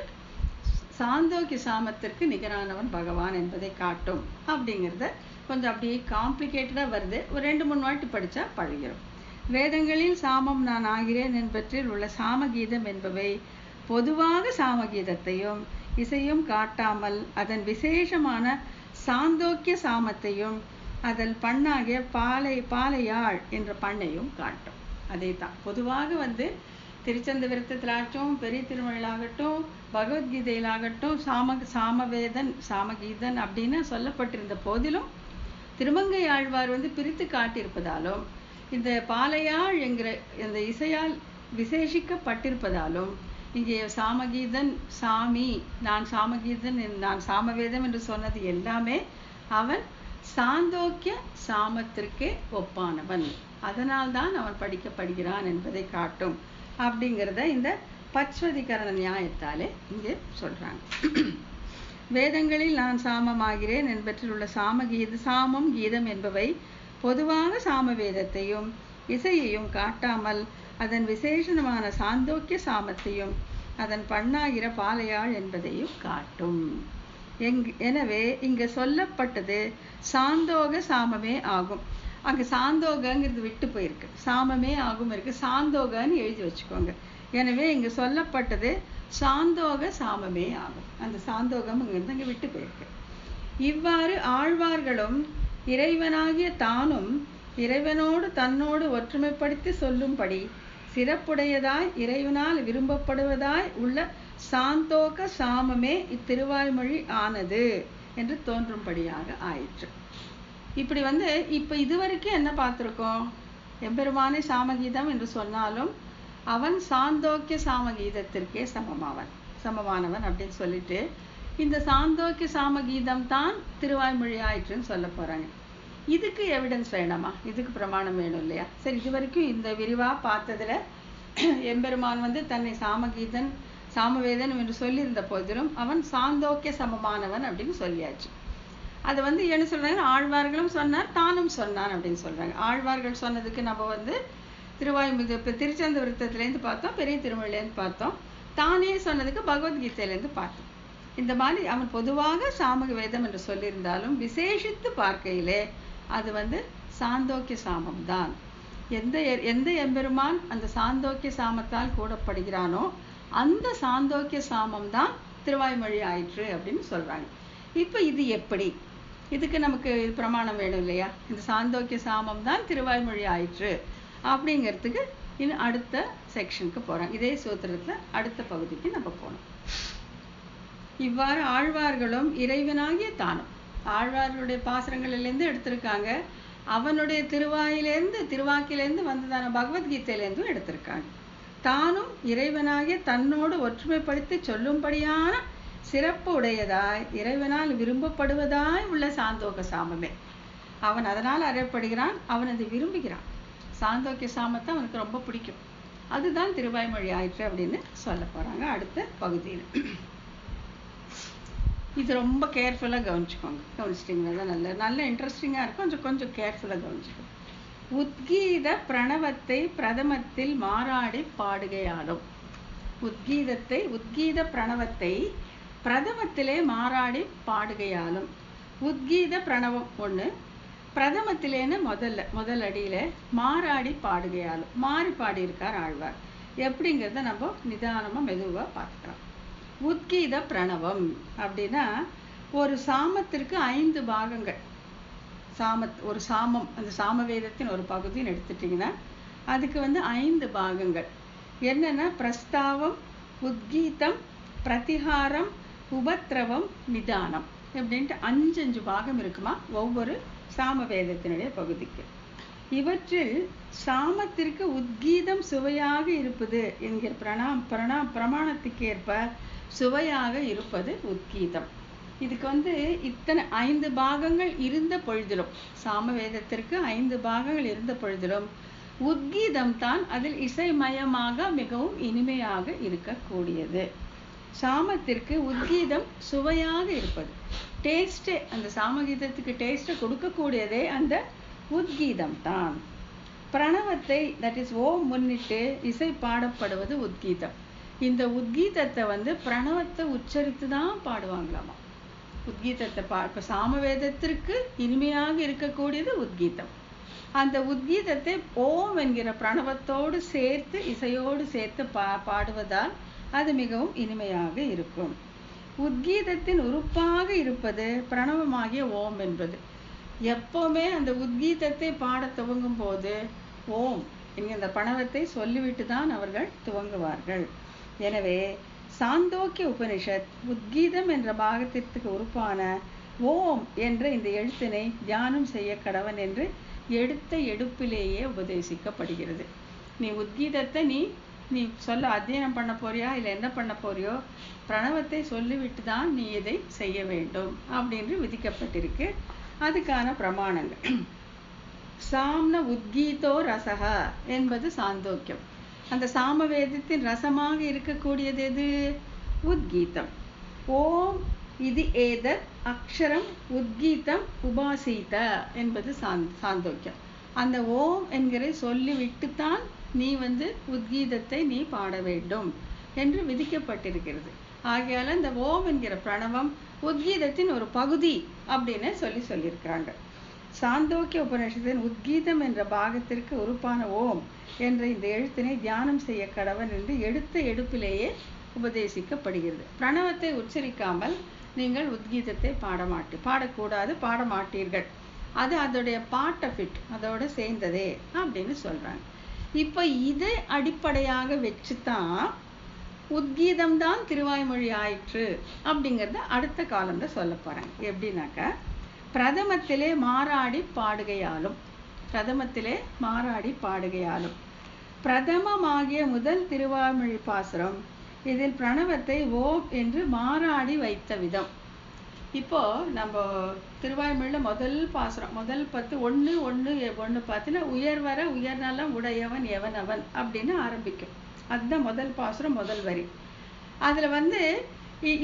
சாந்தோக்கிய சாமத்திற்கு நிகரானவன் பகவான் என்பதை காட்டும். அப்படிங்கிறத கொஞ்சம் அப்படியே காம்ப்ளிகேட்டடா வருது, ஒரு 2-3 வாட்டி படிச்சா பழகிறோம். வேதங்களில் சாமம் நான் ஆகிறேன் என்பற்றில் உள்ள சாமகீதம் என்பவை பொதுவாக சாமகீதத்தையும் இசையும் காட்டாமல் அதன் விசேஷமான சாந்தோக்கிய சாமத்தையும் அதில் பண்ணாகிய பாலையாழ் என்ற பண்ணையும் காட்டும். அதே தான் பொதுவாக திருச்சந்த விருத்தத்திலாகட்டும், பெரிய திருமொழியிலாகட்டும், பகவத்கீதையிலாகட்டும் சாமவேதன் சாமகீதன் அப்படின்னு சொல்லப்பட்டிருந்த போதிலும் திருமங்கையாழ்வார் பிரித்து காட்டியிருப்பதாலும் இந்த பாலையாழ் என்கிற இந்த இசையால் விசேஷிக்கப்பட்டிருப்பதாலும் இங்கே சாமகீதன் சாமி, நான் சாமகீதன், நான் சாமவேதம் என்று சொன்னது எல்லாமே அவன் சாந்தோக்கிய சாமத்திற்கே ஒப்பானவன், அதனால்தான் அவன் படிக்கப்படுகிறான் என்பதை காட்டும். அப்படிங்கிறத இந்த பச்வதிகரண நியாயத்தாலே இங்கே சொல்றாங்க. வேதங்களில் நான் சாமமாகிறேன் என்பற்றில் உள்ள சாமம் கீதம் என்பவை பொதுவாக சாமவேதத்தையும் இசையையும் காட்டாமல் அதன் விசேஷமான சாந்தோக்கிய சாமத்தையும் அதன் பண்ணாகிற பாலையாழ் என்பதையும் காட்டும். எனவே இங்க சொல்லப்பட்டது சாந்தோக சாமமே ஆகும். அங்க சாந்தோகங்கிறது விட்டு போயிருக்கு, சாமமே ஆகும் இருக்கு, சாந்தோகன்னு எழுதி வச்சுக்கோங்க. எனவே இங்க சொல்லப்பட்டது சாந்தோக சாமமே ஆகும், அந்த சாந்தோகம் அங்க விட்டு போயிருக்கு. இவ்வாறு ஆழ்வார்களும் இறைவனாகிய தானும் இறைவனோடு தன்னோடு ஒற்றுமைப்படுத்தி சொல்லும்படி சிறப்புடையதாய் இறைவனால் விரும்பப்படுவதாய் உள்ள சாந்தோக சாமமே இத்திருவாய்மொழி ஆனது என்று தோன்றும்படியாக ஆயிற்று. இப்படி இப்ப இதுவரைக்கும் என்ன பார்த்திருக்கோம்? எம்பெருமானை சாமகீதம் என்று சொன்னாலும் அவன் சாந்தோக்கிய சாமகீதத்திற்கே சமமானவன் அப்படின்னு சொல்லிட்டு இந்த சாந்தோக்கிய சாமகீதம் தான் திருவாய்மொழி ஆயிற்றுன்னு சொல்ல போறாங்க. இதுக்கு எவிடன்ஸ் வேணாமா? இதுக்கு பிரமாணம் வேணும் இல்லையா? சரி, இது வரைக்கும் இந்த விரிவா பார்த்ததுல எம்பெருமான் தன்னை சாமகீதன் சாமவேதன் என்று சொல்லியிருந்த போதிலும் அவன் சாந்தோக்கிய சமமானவன் அப்படின்னு சொல்லியாச்சு. அதை வந்து என்ன சொல்றாங்க, ஆழ்வார்களும் சொன்னார் தானும் சொன்னான் அப்படின்னு சொல்றாங்க. ஆழ்வார்கள் சொன்னதுக்கு நம்ம வந்து இப்போ திருச்சந்த விருத்தத்திலேருந்து பார்த்தோம், பெரிய திருமொழியிலேருந்து பார்த்தோம். தானே சொன்னதுக்கு பகவத்கீதையிலேருந்து பார்த்தோம். இந்த மாதிரி அவன் பொதுவாக சாமக வேதம் என்று சொல்லியிருந்தாலும் விசேஷித்து பார்க்கையிலே அது வந்து சாந்தோக்கிய சாமம் தான். எந்த எம்பெருமான் அந்த சாந்தோக்கிய சாமத்தால் கூடப்படுகிறானோ அந்த சாந்தோக்கிய சாமம் தான் திருவாய்மொழி ஆயிற்று அப்படின்னு சொல்றாங்க. இப்போ இது எப்படி, இதுக்கு நமக்கு பிரமாணம் வேணும் இல்லையா? இந்த சாந்தோக்கிய சாமம் தான் திருவாய்மொழி ஆயிற்று அப்படிங்கிறதுக்கு இன்னும் அடுத்த செக்ஷனுக்கு போறோம். இதே சூத்திரத்துல அடுத்த பகுதிக்கு நம்ம போனோம். இவ்வாறு ஆழ்வார்களும் இறைவனாகிய தானும், ஆழ்வார்களுடைய பாசுரங்களிலிருந்து எடுத்திருக்காங்க, அவனுடைய திருவாக்கிலிருந்து வந்ததான பகவத்கீதையிலேருந்தும் எடுத்திருக்காங்க. தானும் இறைவனாகிய தன்னோடு ஒற்றுமைப்படுத்தி சொல்லும்படியான சிறப்பு உடையதாய் இறைவனால் விரும்பப்படுவதாய் உள்ள சாந்தோக சாமமே. அவன் அதனால் அறியப்படுகிறான், அவன் அதை விரும்புகிறான். சாந்தோக்கிய சாமத்தை அவனுக்கு ரொம்ப பிடிக்கும். அதுதான் திருவாய்மொழி ஆயிற்று அப்படின்னு சொல்ல போறாங்க அடுத்த பகுதியில். இது ரொம்ப கேர்ஃபுல்லாக கவனிச்சுக்கோங்க. கவனிச்சிட்டிங்கன்னா தான் நல்ல இன்ட்ரெஸ்டிங்காக இருக்கும். கொஞ்சம் கேர்ஃபுல்லாக கவனிச்சுக்கோங்க. உத்கீத பிரணவத்தை பிரதமத்தில் மாறாடி பாடுகையாலும், உத்கீத பிரணவத்தை பிரதமத்திலே மாறாடி பாடுகையாலும், உத்கீத பிரணவம் ஒன்று, பிரதமத்திலேன்னு முதல் அடியில மாறாடி பாடுகையாலும், மாறி பாடியிருக்கார் ஆழ்வார். எப்படிங்கிறத நம்ம நிதானமா மெதுவா பார்த்துக்கலாம். உத்கீத பிரணவம் அப்படின்னா ஒரு சாமத்திற்கு 5 பாகங்கள். ஒரு சாமம், அந்த சாமவேதத்தின் ஒரு பகுதின்னு எடுத்துட்டீங்கன்னா அதுக்கு வந்து 5 பாகங்கள். என்னன்னா பிரஸ்தாவம், உத்கீதம், பிரதிகாரம், உபத்ரவம், நிதானம் அப்படின்ட்டு 5 பாகம் இருக்குமா ஒவ்வொரு சாமவேதத்தினுடைய பகுதிக்கு. இவற்றில் சாமத்திற்கு உத்கீதம் சுவையாக இருப்பது என்கிற பிரமாணத்துக்கு ஏற்ப சுவையாக இருப்பது உத்கீதம். இதுக்கு வந்து இத்தனை 5 பாகங்கள் இருந்த பொழுதிலும், சாமவேதத்திற்கு 5 பாகங்கள் இருந்த பொழுதிலும் உத்கீதம் தான் அதில் இசைமயமாக மிகவும் இனிமையாக இருக்கக்கூடியது. சாமத்திற்கு உத்கீதம் சுவையாக இருப்பது, டேஸ்டே, அந்த சாமகீதத்துக்கு டேஸ்ட்டை கொடுக்கக்கூடியதே அந்த உத்கீதம் தான். பிரணவத்தை, தட் இஸ் ஓம் முன்னிட்டு இசை பாடப்படுவது உத்கீதம். இந்த உத்கீதத்தை வந்து பிரணவத்தை உச்சரித்து தான் பாடுவாங்களாமா. உத்கீதத்தை இப்போ சாமவேதத்திற்கு இனிமையாக இருக்கக்கூடியது உத்கீதம். அந்த உத்கீதத்தை ஓம் என்கிற பிரணவத்தோடு சேர்த்து இசையோடு சேர்த்து பாடுவதால் அது மிகவும் இனிமையாக இருக்கும். உத்கீதத்தின் உறுப்பாக இருப்பது பிரணவமாகிய ஓம் என்பது. எப்பவுமே அந்த உத்கீதத்தை பாட துவங்கும் போது ஓம் என்கிற அந்த பிரணவத்தை சொல்லிவிட்டு தான் அவர்கள் துவங்குவார்கள். எனவே சாந்தோக்கிய உபனிஷத் உத்கீதம் என்ற பாகத்திற்கு உறுப்பான ஓம் என்ற இந்த எழுத்தினை தியானம் செய்ய கடவன் என்று எடுத்த எடுப்பிலேயே உபதேசிக்கப்படுகிறது. நீ உத்கீதத்தை நீ சொல்ல அத்தியனம் பண்ண போறியா இல்லை என்ன பண்ண போறியோ, பிரணவத்தை சொல்லிவிட்டு தான் நீ இதை செய்ய வேண்டும் அப்படின்னு விதிக்கப்பட்டிருக்கு. அதுக்கான பிரமாணங்கள் சாம்ன உத்கீதோ ரசகா என்பது சாந்தோக்கியம். அந்த சாமவேதத்தின் ரசமாக இருக்கக்கூடியது எது? உத்கீதம். ஓம் இது ஏதத் அக்ஷரம் உத்கீதம் உபாசீத என்பது சாந்தோக்கியம். அந்த ஓம் என்கிற சொல்லிவிட்டுத்தான் நீ வந்து உத்கீதத்தை நீ பாட வேண்டும் என்று விதிக்கப்பட்டிருக்கிறது. ஆகையால இந்த ஓம் என்கிற பிரணவம் உத்கீதத்தின் ஒரு பகுதி அப்படின்னு சொல்லியிருக்கிறாங்க. சாந்தோக்கிய உபநிஷத்தின் உத்கீதம் என்ற பாகத்திற்கு உறுப்பான ஓம் என்ற இந்த எழுத்தினை தியானம் செய்ய கடவன் என்று எடுத்த எடுப்பிலேயே உபதேசிக்கப்படுகிறது. பிரணவத்தை உச்சரிக்காமல் நீங்கள் உத்கீதத்தை பாடக்கூடாது, பாட மாட்டீர்கள். அது அதோடைய பார்ட் ஆஃப் இட், அதோட சேர்ந்ததே அப்படின்னு சொல்றாங்க. இப்ப இதை அடிப்படையாக வச்சுதான் உத்கீதம் தான் திருவாய்மொழி ஆயிற்று அப்படிங்கிறத அடுத்த காலம்ல சொல்ல போறாங்க. எப்படின்னாக்கா பிரதமத்திலே மாறாடி பாடுகையாலும், பிரதமமாகிய முதல் திருவாய்மொழி பாசுரம் இதில் பிரணவத்தை ஓம் என்று மாறாடி வைத்த விதம். இப்போ நம்ம திருவாய்மொழியில முதல் பாசுரம், முதல் 10 1 பார்த்தீங்கன்னா உயர்வர உயர்நலம் உடையவன் எவன் அவன் அப்படின்னு ஆரம்பிக்கும். அதுதான் முதல் பாசுரம், முதல் வரி. அதுல வந்து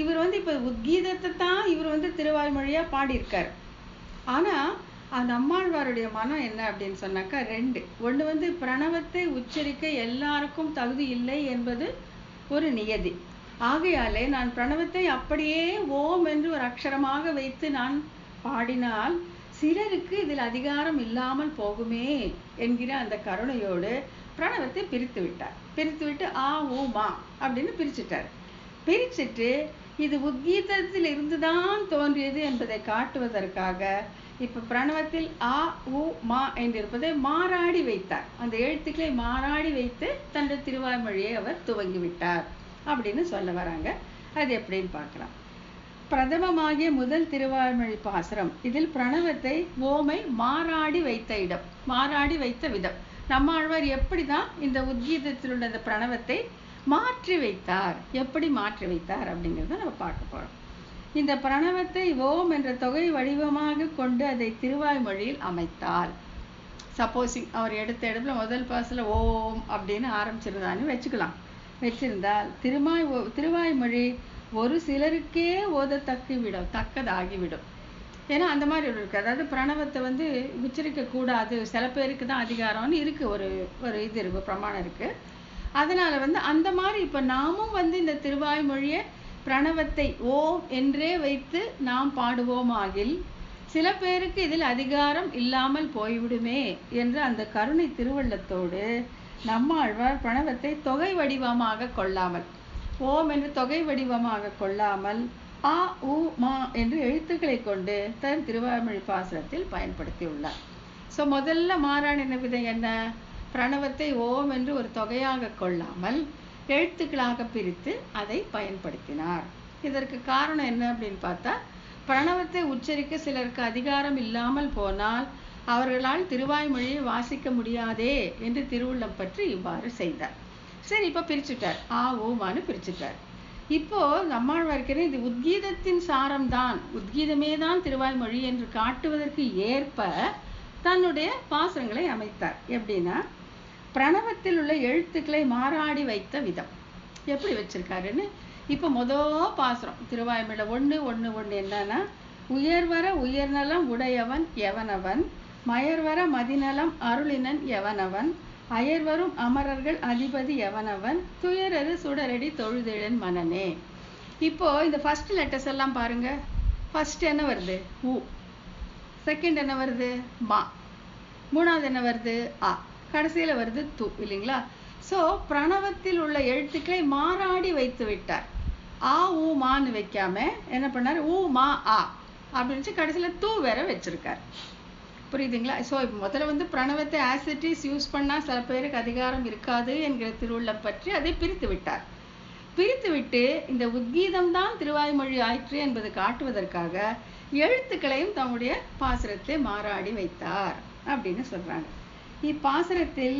இவர் வந்து இப்ப உத்கீதத்தை தான் இவர் வந்து திருவாய்மொழியா பாடியிருக்கார். ஆனா நம்மாழ்வாருடைய மனம் என்ன அப்படின்னு சொன்னாக்கா ரெண்டு. ஒண்ணு வந்து பிரணவத்தை உச்சரிக்க எல்லாருக்கும் தகுதி இல்லை என்பது ஒரு நியதி. ஆகையாலே நான் பிரணவத்தை அப்படியே ஓம் என்று ஒரு அக்ஷரமாக வைத்து நான் பாடினால் சிலருக்கு இதில் அதிகாரம் இல்லாமல் போகுமே என்கிற அந்த கருணையோடு பிரணவத்தை பிரித்து விட்டார். பிரித்து விட்டு ஆ ஊ மா அப்படின்னு பிரிச்சுட்டார். பிரிச்சுட்டு இது உத்கீதத்தில் இருந்துதான் தோன்றியது என்பதை காட்டுவதற்காக இப்ப பிரணவத்தில் ஆ உ மா என்றிருப்பதை மாறாடி வைத்தார். அந்த எழுத்துக்களை மாறாடி வைத்து தன்னுடைய திருவாய்மொழியை அவர் துவங்கி விட்டார் அப்படின்னு சொல்ல வராங்க. அது எப்படின்னு பார்க்கலாம். பிரதமமாகிய முதல் திருவாய்மொழி பாசுரம். இதில் பிரணவத்தை ஓமை மாறாடி வைத்த இடம், மாறாடி வைத்த விதம். நம்மாழ்வார் எப்படிதான் இந்த உத்கீதத்தில் உள்ள இந்த பிரணவத்தை மாற்றி வைத்தார், எப்படி மாற்றி வைத்தார் அப்படிங்கிறத நம்ம பார்க்க போறோம். இந்த பிரணவத்தை ஓம் என்ற தொகை வடிவமாக கொண்டு அதை திருவாய்மொழியில் அமைத்தால், சப்போஸிங் அவர் எடுத்த இடத்துல முதல் பாசுல ஓம் அப்படின்னு ஆரம்பிச்சிருந்தான்னு வச்சுக்கலாம். வச்சிருந்தால் திருவாய்மொழி ஒரு சிலருக்கே தக்கதாகிவிடும். ஏன்னா அந்த மாதிரி இருக்கு. அதாவது பிரணவத்தை வந்து உச்சரிக்க கூடாது, சில பேருக்கு தான் அதிகாரம்னு இருக்கு, ஒரு இது இருக்கு, பிரமாணம் இருக்கு. அதனால வந்து அந்த மாதிரி இப்ப நாமும் வந்து இந்த திருவாய்மொழியை பிரணவத்தை ஓம் என்றே வைத்து நாம் பாடுவோமாகில் சில பேருக்கு இதில் அதிகாரம் இல்லாமல் போய்விடுமே என்ற அந்த கருணை திருவள்ளத்தோடு நம்மாழ்வார் பிரணவத்தை தொகை வடிவமாக கொள்ளாமல், ஓம் என்று தொகை வடிவமாக கொள்ளாமல் ஆ உ மா என்று எழுத்துக்களை கொண்டு தன் திருவாய்மொழி பாசுரத்தில் பயன்படுத்தியுள்ளார். ஸோ முதல்ல மாறாடின விதை என்ன? பிரணவத்தை ஓம் என்று ஒரு தொகையாக கொள்ளாமல் எழுத்துக்களாக பிரித்து அதை பயன்படுத்தினார். இதற்கு காரணம் என்ன அப்படின்னு பார்த்தா, பிரணவத்தை உச்சரிக்க சிலருக்கு அதிகாரம் இல்லாமல் போனால் அவர்களால் திருவாய்மொழியை வாசிக்க முடியாதே என்று திருவுள்ளம் பற்றி இவ்வாறு செய்தார். சரி, இப்ப பிரிச்சுட்டார், ஆ ஓமானு பிரிச்சுட்டார். இப்போ நம்மாழ்வார்க்கிறேன் இது உத்கீதத்தின் சாரம்தான், உத்கீதமே தான் திருவாய்மொழி என்று காட்டுவதற்கு ஏற்ப தன்னுடைய பாசுரங்களை அமைத்தார். எப்படின்னா, பிரணவத்தில் உள்ள எழுத்துக்களை மாறாடி வைத்த விதம் எப்படி வச்சிருக்காருன்னு இப்ப பாசுரம் திருவாய்மொழியில 1:1 என்னன்னா, உயர்வர உயர்நலம் உடையவன் எவனவன், மயர்வர மதிநலம் அருளினன் எவனவன், அயர்வரும் அமரர்கள் அதிபதி எவனவன், துயரது சுடரடி தொழுதெழன் மனனே. இப்போ இந்த ஃபர்ஸ்ட் லெட்டர்ஸ் எல்லாம் பாருங்க. ஃபர்ஸ்ட் என்ன வருது? உ. செகண்ட் என்ன வருது? மா. மூணாவது என்ன வருது? ஆ. கடைசியில வருது து, இல்லைங்களா? சோ பிரணவத்தில் உள்ள எழுத்துக்களை மாறாடி வைத்து விட்டார். ஆ ஊ மான்னு வைக்காம என்ன பண்ணாரு? ஊ மா ஆ அப்படின்னு கடைசியில தூ வேற வச்சிருக்காரு. புரியுதுங்களா? ஸோ முதல்ல வந்து பிரணவத்தை ஆஸ் இட் இஸ் யூஸ் பண்ணா சில பேருக்கு அதிகாரம் இருக்காது என்கிற திருவுள்ளம் பற்றி அதை பிரித்து விட்டார். பிரித்து விட்டு இந்த உத்கீதம் தான் திருவாய்மொழி ஆயிற்று என்பது காட்டுவதற்காக எழுத்துக்களையும் தம்முடைய பாசுரத்தை மாறாடி வைத்தார் அப்படின்னு சொல்றாங்க. இப்பாசுரத்தில்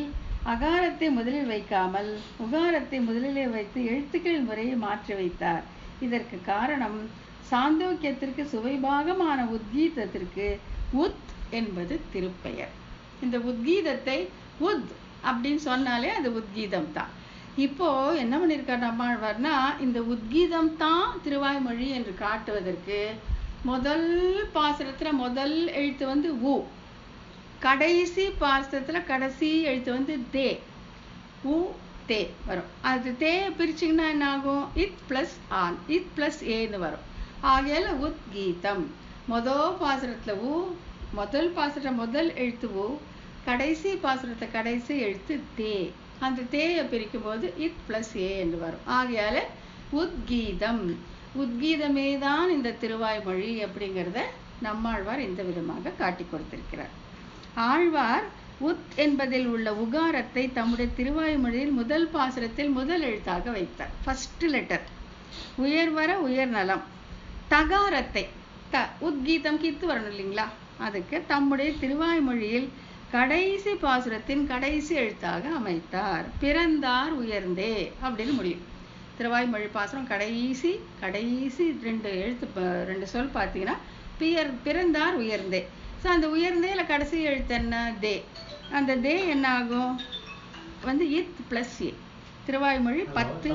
அகாரத்தை முதலில் வைக்காமல் உகாரத்தை முதலிலே வைத்து எழுத்துக்களின் முறையை மாற்றி வைத்தார். இதற்கு காரணம் சாந்தோக்கியத்திற்கு சுவைபாகமான உத்கீதத்திற்கு உத் என்பது திருப்பெயர். இந்த உத்கீதத்தை உத் அப்படின்னு சொன்னாலே அது உத்கீதம் தான். இப்போ என்ன பண்ணிருக்கார் நம்மாழ்வார்னா, இந்த உத்கீதம் தான் திருவாய்மொழி என்று காட்டுவதற்கு முதல் பாசுரத்துல முதல் எழுத்து வந்து உ, கடைசி பாசுரத்துல கடைசி எழுத்து வந்து தே, உ தே வரும். அது தே பிரிச்சிங்கன்னா என்ன ஆகும்? இத் பிளஸ் ஆன், இத் பிளஸ் ஏன்னு வரும். ஆகையால உத்கீதம். பாசுரத்துல உ, முதல் பாசுரத்துல முதல் எழுத்து உ, கடைசி பாசுரத்தை கடைசி எழுத்து தே. அந்த தேயை பிரிக்கும் போது இத் பிளஸ் ஏ என்று வரும். ஆகையால உத்கீதம். உத்கீதமே தான் இந்த திருவாய்மொழி அப்படிங்கிறத நம்மாழ்வார் இந்த விதமாக காட்டி கொடுத்திருக்கிறார். ஆழ்வார் உத் என்பதில் உள்ள உகாரத்தை தம்முடைய திருவாய்மொழியில் முதல் பாசுரத்தில் முதல் எழுத்தாக வைத்தார். First letter. உயர்வர உயர்நலம். தகாரத்தை உத்கீதம் கித்து வரணும் இல்லைங்களா, அதுக்கு தம்முடைய திருவாய்மொழியில் கடைசி பாசுரத்தின் கடைசி எழுத்தாக அமைத்தார். பிறந்தார் உயர்ந்தே அப்படின்னு முடியும். திருவாய்மொழி பாசுரம் கடைசி ரெண்டு சொல் பார்த்தீங்கன்னா பிறந்தார் உயர்ந்தே. ஸோ அந்த உயர்ந்தேல கடைசி எழுத்து என்ன? தே. அந்த தே என்ன ஆகும்? வந்து இத் பிளஸ் ஏ. திருவாய்மொழி 10,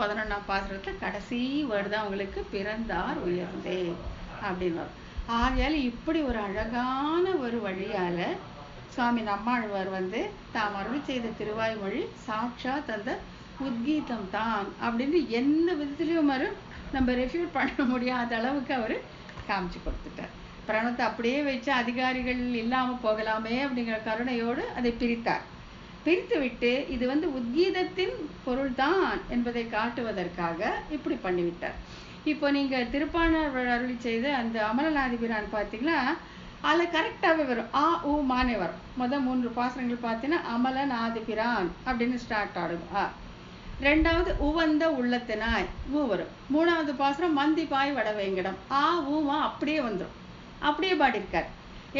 11 பாசுரத்துல கடைசி வேர்டு தான் உங்களுக்கு பிறந்தார் உயர்ந்தே அப்படின்னு வரும். ஆகையால இப்படி ஒரு அழகான ஒரு வழியால சுவாமி நம்மாழ்வார் வந்து தாம் அருளி செய்த திருவாய்மொழி சாட்சாத் அந்த உத்கீதம் தான் அப்படின்னு எந்த விதத்திலையும் நம்ம ரெஃப்யூட் பண்ண முடியாத அளவுக்கு அவர் காமிச்சு கொடுத்துட்டார். பிரணவத்தை அப்படியே வச்சு அதிகாரிகள் இல்லாமல் போகலாமே அப்படிங்கிற கருணையோடு அதை பிரித்தார். பிரித்து விட்டு இது வந்து உத்கீதத்தின் பொருள் தான் என்பதை காட்டுவதற்காக இப்படி பண்ணிவிட்டார். இப்போ நீங்கள் திருப்பாணர் அருளி செய்த அந்த அமலநாதிபிரான் பார்த்தீங்கன்னா அதில் கரெக்டாகவே வரும். ஆ ஊ மானே வரும். முதல் 3 பாசுரங்கள் பார்த்தீங்கன்னா அமலநாதிபிரான் அப்படின்னு ஸ்டார்ட் ஆகும். ரெண்டாவது உவந்த உள்ளத்தினாய் ஊ வரும். 3வது பாசுரம் மந்திபாய் வடவேங்கடம் ஆ ஊமா அப்படியே வந்துடும். அப்படியே பாடியிருக்கார்.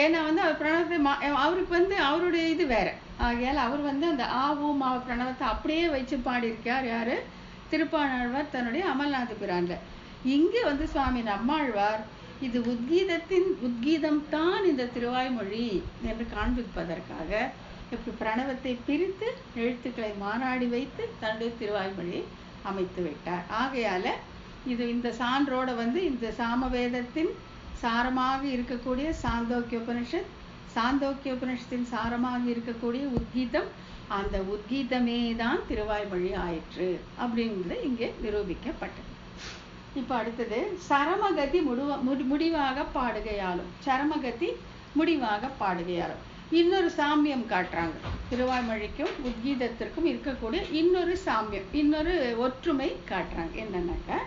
ஏன்னா வந்து அவர் பிரணவத்தை அவருக்கு வந்து அவருடைய இது வேற. ஆகையால் அவர் வந்து அந்த ஆ ஊமா பிரணவத்தை அப்படியே வச்சு பாடியிருக்கார். யாரு? திருப்பாணாழ்வார் தன்னுடைய அமல்நாத பிரான்ல. இங்கே வந்து சுவாமி நம்மாழ்வார் இது உத்கீதம் தான் இந்த திருவாய்மொழி என்று காண்பிப்பதற்காக இப்படி பிரணவத்தை பிரித்து எழுத்துக்களை மாறாடி வைத்து தன்னுடைய திருவாய்மொழியை அமைத்து விட்டார். ஆகையால இது இந்த சான்றோட வந்து இந்த சாமவேதத்தின் சாரமாக இருக்கக்கூடிய சாந்தோக்கிய உபனிஷத், சாந்தோக்கிய உபனிஷத்தின் சாரமாக இருக்கக்கூடிய உத்கீதம், அந்த உத்கீதமே தான் திருவாய்மொழி ஆயிற்று அப்படிங்கிறது இங்கே நிரூபிக்கப்பட்டது. இப்போ அடுத்தது சரமகதி முடிவாக பாடுகையாலும், சரமகதி முடிவாக பாடுகையாலும் இன்னொரு சாமியம் காட்டுறாங்க. திருவாய்மொழிக்கும் உத்கீதத்திற்கும் இருக்கக்கூடிய இன்னொரு சாமியம், இன்னொரு ஒற்றுமை காட்டுறாங்க. என்னன்னாக்கா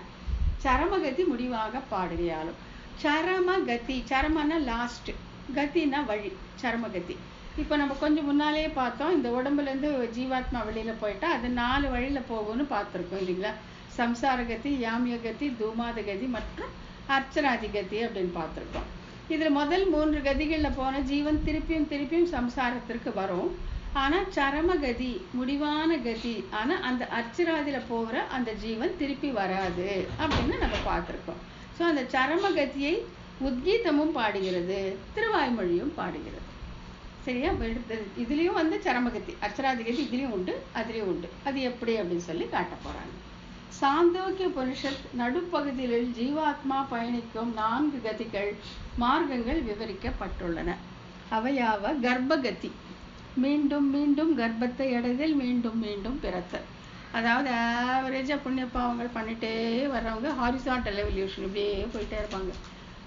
சரமகதி முடிவாக பாடுகையாலும், சரமகதி, சரமன்னா லாஸ்ட், கத்தின்னா வழி, சரமகதி. இப்போ நம்ம கொஞ்சம் முன்னாலேயே பார்த்தோம், இந்த உடம்புலேருந்து ஜீவாத்மா வெளியில் போயிட்டா அது 4 வழியில் போகும்னு பார்த்துருக்கோம் இல்லைங்களா? சம்சாரகதி, யாமியகதி, தூமாதகதி மற்றும் அர்ச்சனாதிகதி அப்படின்னு பார்த்துருக்கோம். இதில் முதல் 3 கதிகளில் போன ஜீவன் திருப்பியும் சம்சாரத்திற்கு வரும். ஆனால் சரமகதி முடிவான கதி, ஆனால் அந்த அர்ச்சராதியில் போகிற அந்த ஜீவன் திருப்பி வராது அப்படின்னு நம்ம பார்த்துருக்கோம். ஸோ அந்த சரமகதியை உத்கீதமும் பாடுகிறது, திருவாய்மொழியும் பாடுகிறது. சரியா? இதுலேயும் வந்து சரமகதி அர்ச்சராதிகதி இதுலேயும் உண்டு, அதுலேயும் உண்டு. அது எப்படி அப்படின்னு சொல்லி காட்ட போகிறாங்க. சாந்தோக்கிய உபனிஷத் நடுப்பகுதியில் ஜீவாத்மா பயணிக்கும் 4 கதிகள் மார்க்கங்கள் விவரிக்கப்பட்டுள்ளன. அவையாவ கர்ப்பகதி, மீண்டும் மீண்டும் கர்ப்பத்தை அடைதல், மீண்டும் மீண்டும் பிறத்தல். அதாவது ஆவரேஜாக புண்ணிய பாவங்கள் பண்ணிகிட்டே வர்றவங்க ஹாரிசான்டல் எவல்யூஷன் இப்படியே போயிட்டே இருப்பாங்க.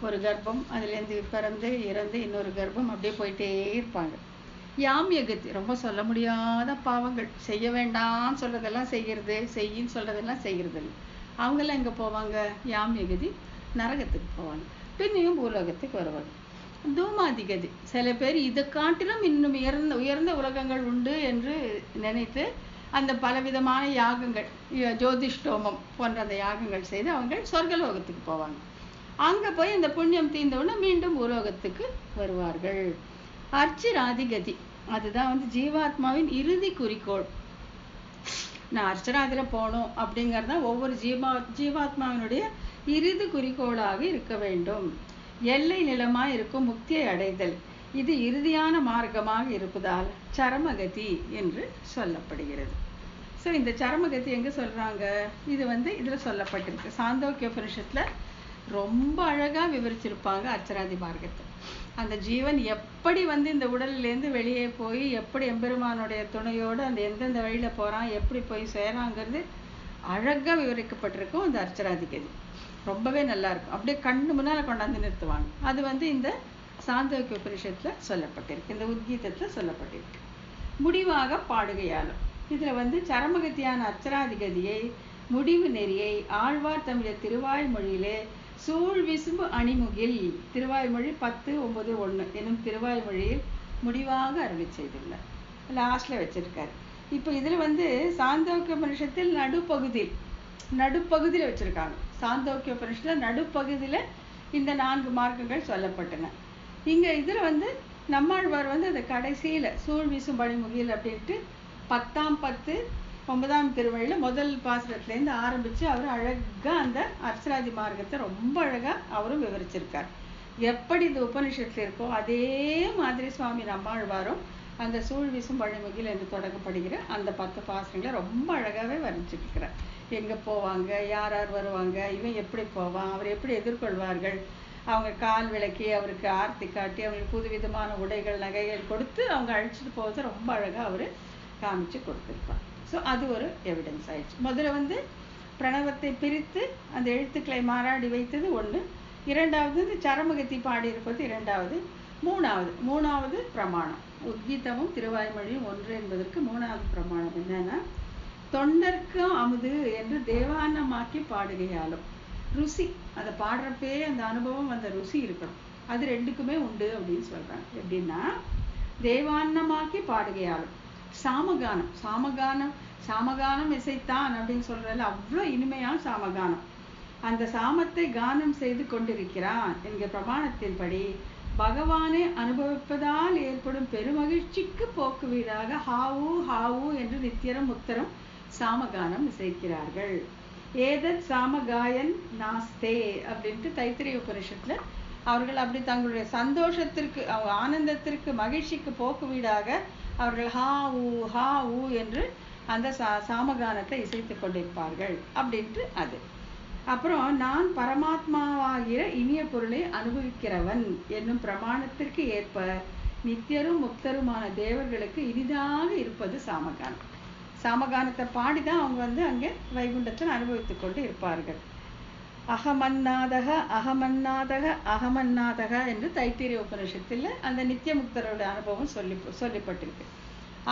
ஒரு கர்ப்பம், அதுலேருந்து பிறந்து இறந்து இன்னொரு கர்ப்பம், அப்படியே போயிட்டே இருப்பாங்க. யாமியகதி ரொம்ப சொல்ல முடியாத பாவங்கள், செய்ய வேண்டாம்னு சொல்கிறதெல்லாம் செய்கிறது, செய்யின்னு சொல்கிறதெல்லாம் செய்கிறது இல்லை. அவங்கெல்லாம் எங்கே போவாங்க? யாமியகதி நரகத்துக்கு போவாங்க, பின்னையும் பூலோகத்துக்கு வருவாங்க. தூமாதிகதி, சில பேர் இதை காட்டிலும் இன்னும் உயர்ந்த உலகங்கள் உண்டு என்று நினைத்து அந்த பலவிதமான யாகங்கள், ஜோதிஷ்டோமம் போன்ற அந்த யாகங்கள் செய்து அவங்க சொர்க்கலோகத்துக்கு போவாங்க. அங்கே போய் இந்த புண்ணியம் தீர்ந்தவுடனே மீண்டும் பூலோகத்துக்கு வருவார்கள். அர்ச்சராதிகதி, அதுதான் வந்து ஜீவாத்மாவின் இறுதி குறிக்கோள். நான் அர்ச்சராதியில் போகணும் அப்படிங்கிறது தான் ஒவ்வொரு ஜீவாத்மாவினுடைய இறுதி குறிக்கோளாக இருக்க வேண்டும். எல்லை நிலமாக இருக்கும் முக்தியை அடைதல், இது இறுதியான மார்க்கமாக இருப்பதால் சரமகதி என்று சொல்லப்படுகிறது. ஸோ இந்த சரமகதி எங்கே சொல்கிறாங்க? இது வந்து இதில் சொல்லப்பட்டிருக்கு. சாந்தோக்கிய உபனிஷத்தில் ரொம்ப அழகாக விவரிச்சிருப்பாங்க அர்ச்சராதி மார்க்கத்தை. அந்த ஜீவன் எப்படி வந்து இந்த உடல்லேருந்து வெளியே போய் எப்படி எம்பெருமானுடைய துணையோடு அந்த எந்தெந்த வழியில் போகிறான், எப்படி போய் சேராங்கிறது அழகாக விவரிக்கப்பட்டிருக்கும் அந்த அர்ச்சராதிகதி. ரொம்பவே நல்லாயிருக்கும். அப்படியே கண்ணு முன்னால் கொண்டாந்து நிறுத்துவாங்க. அது வந்து இந்த சாந்தோக்கிய உபனிஷத்தில் சொல்லப்பட்டிருக்கு, இந்த உத்கீதத்தில் சொல்லப்பட்டிருக்கு. முடிவாக பாடுகையாலும், இதில் வந்து சரமகத்தியான அர்ச்சராதிகதியை முடிவு நெறியை ஆழ்வார் தமிழர் திருவாய்மொழியிலே சூழ் விசும்பு அணிமுகில், திருவாய்மொழி 10:9:1 எனும் திருவாய்மொழியில் முடிவாக அருளி செய்துள்ளார். லாஸ்ட்ல வச்சிருக்காரு. இப்போ இதில் வந்து சாந்தோக்கிய உபனிஷத்தில் நடுப்பகுதியில் வச்சிருக்காங்க. சாந்தோக்கிய உபனிஷத்தில் நடுப்பகுதியில் இந்த 4 மார்க்கங்கள் சொல்லப்பட்டன. இங்கே இதில் வந்து நம்மாழ்வார் வந்து அந்த கடைசியில் சூழ் விசும் அணிமுகில் அப்படின்ட்டு 10:10 9ஆம் திருவழியில் முதல் பாசுரத்துலேருந்து ஆரம்பித்து அவர் அழகாக அந்த அர்ச்சராதி மார்க்கத்தை ரொம்ப அழகாக அவரும் விவரிச்சிருக்கார். எப்படி இந்த உபனிஷத்தில் இருக்கோ அதே மாதிரி சுவாமி நம்மாழ்வாரும் அந்த சூழ் விசும் பழிமுகில் என்று தொடங்கப்படுகிற அந்த 10 பாசுரங்களை ரொம்ப அழகாகவே வர்ணிச்சிருக்கிறார். எங்கே போவாங்க, யார் யார் வருவாங்க, இவன் எப்படி போவான், அவர் எப்படி எதிர்கொள்வார்கள், அவங்க கால் விளக்கி அவருக்கு ஆர்த்தி காட்டி அவங்களுக்கு புதுவிதமான உடைகள் நகைகள் கொடுத்து அவங்க அழைச்சிட்டு போகிறது ரொம்ப அழகாக அவர் காமிச்சு கொடுத்துருப்பார். ஸோ அது ஒரு எவிடன்ஸ் ஆயிடுச்சு. முதல்ல வந்து பிரணவத்தை பிரித்து அந்த எழுத்துக்களை மாறாடி வைத்தது ஒன்று, இரண்டாவது இந்த சரமகத்தி பாடியிருப்பது இரண்டாவது, மூணாவது பிரமாணம் உத்கீதமும் திருவாய்மொழியும் ஒன்று என்பதற்கு மூணாவது பிரமாணம் என்னன்னா, தொண்டர்க்கும் அமுது என்று தேவான்னமாக்கி பாடுகையாலும். ருசி, அதை பாடுறப்பே அந்த அனுபவம் அந்த ருசி இருக்கணும், அது ரெண்டுக்குமே உண்டு அப்படின்னு சொல்றாங்க. எப்படின்னா தேவான்னமாக்கி பாடுகையாலும். சாமகானம் இசைத்தான் அப்படின்னு சொல்றதுல அவ்வளோ இனிமையான சாமகானம். அந்த சாமத்தை கானம் செய்து கொண்டிருக்கிறான் என்கிற பிரமாணத்தின்படி பகவானை அனுபவிப்பதால் ஏற்படும் பெருமகிழ்ச்சிக்கு போக்கு வீடாக ஹாவு ஹாவு என்று நித்தியரும் முத்தரும் சாமகானம் இசைக்கிறார்கள். ஏதத் சாமகாயன் நாஸ்தே அப்படின்ட்டு தைத்திரிய உபனிஷத்துல அவர்கள் அப்படி தங்களுடைய சந்தோஷத்திற்கு ஆனந்தத்திற்கு மகிழ்ச்சிக்கு போக்கு வீடாக அவர்கள் ஹாவு ஹாவு என்று அந்த சாமகானத்தை இசைத்து கொண்டிருப்பார்கள் அப்படின்ட்டு அது. அப்புறம் நான் பரமாத்மாவாகிற இனிய பொருளை அனுபவிக்கிறவன் என்னும் பிரமாணத்திற்கு ஏற்ப நித்தியரும் முக்தருமான தேவர்களுக்கு இனிதாக இருப்பது சாமகானம். சாமகானத்தை பாடிதான் அவங்க வந்து அங்கே வைகுண்டத்தில் அனுபவித்துக் கொண்டு இருப்பார்கள். அகமன்னாதக அகமன்னாதக அகமன்னாதக என்று தைத்திரிய உபனிஷத்தில் அந்த நித்திய முக்தரோட அனுபவம் சொல்லப்பட்டிருக்கு.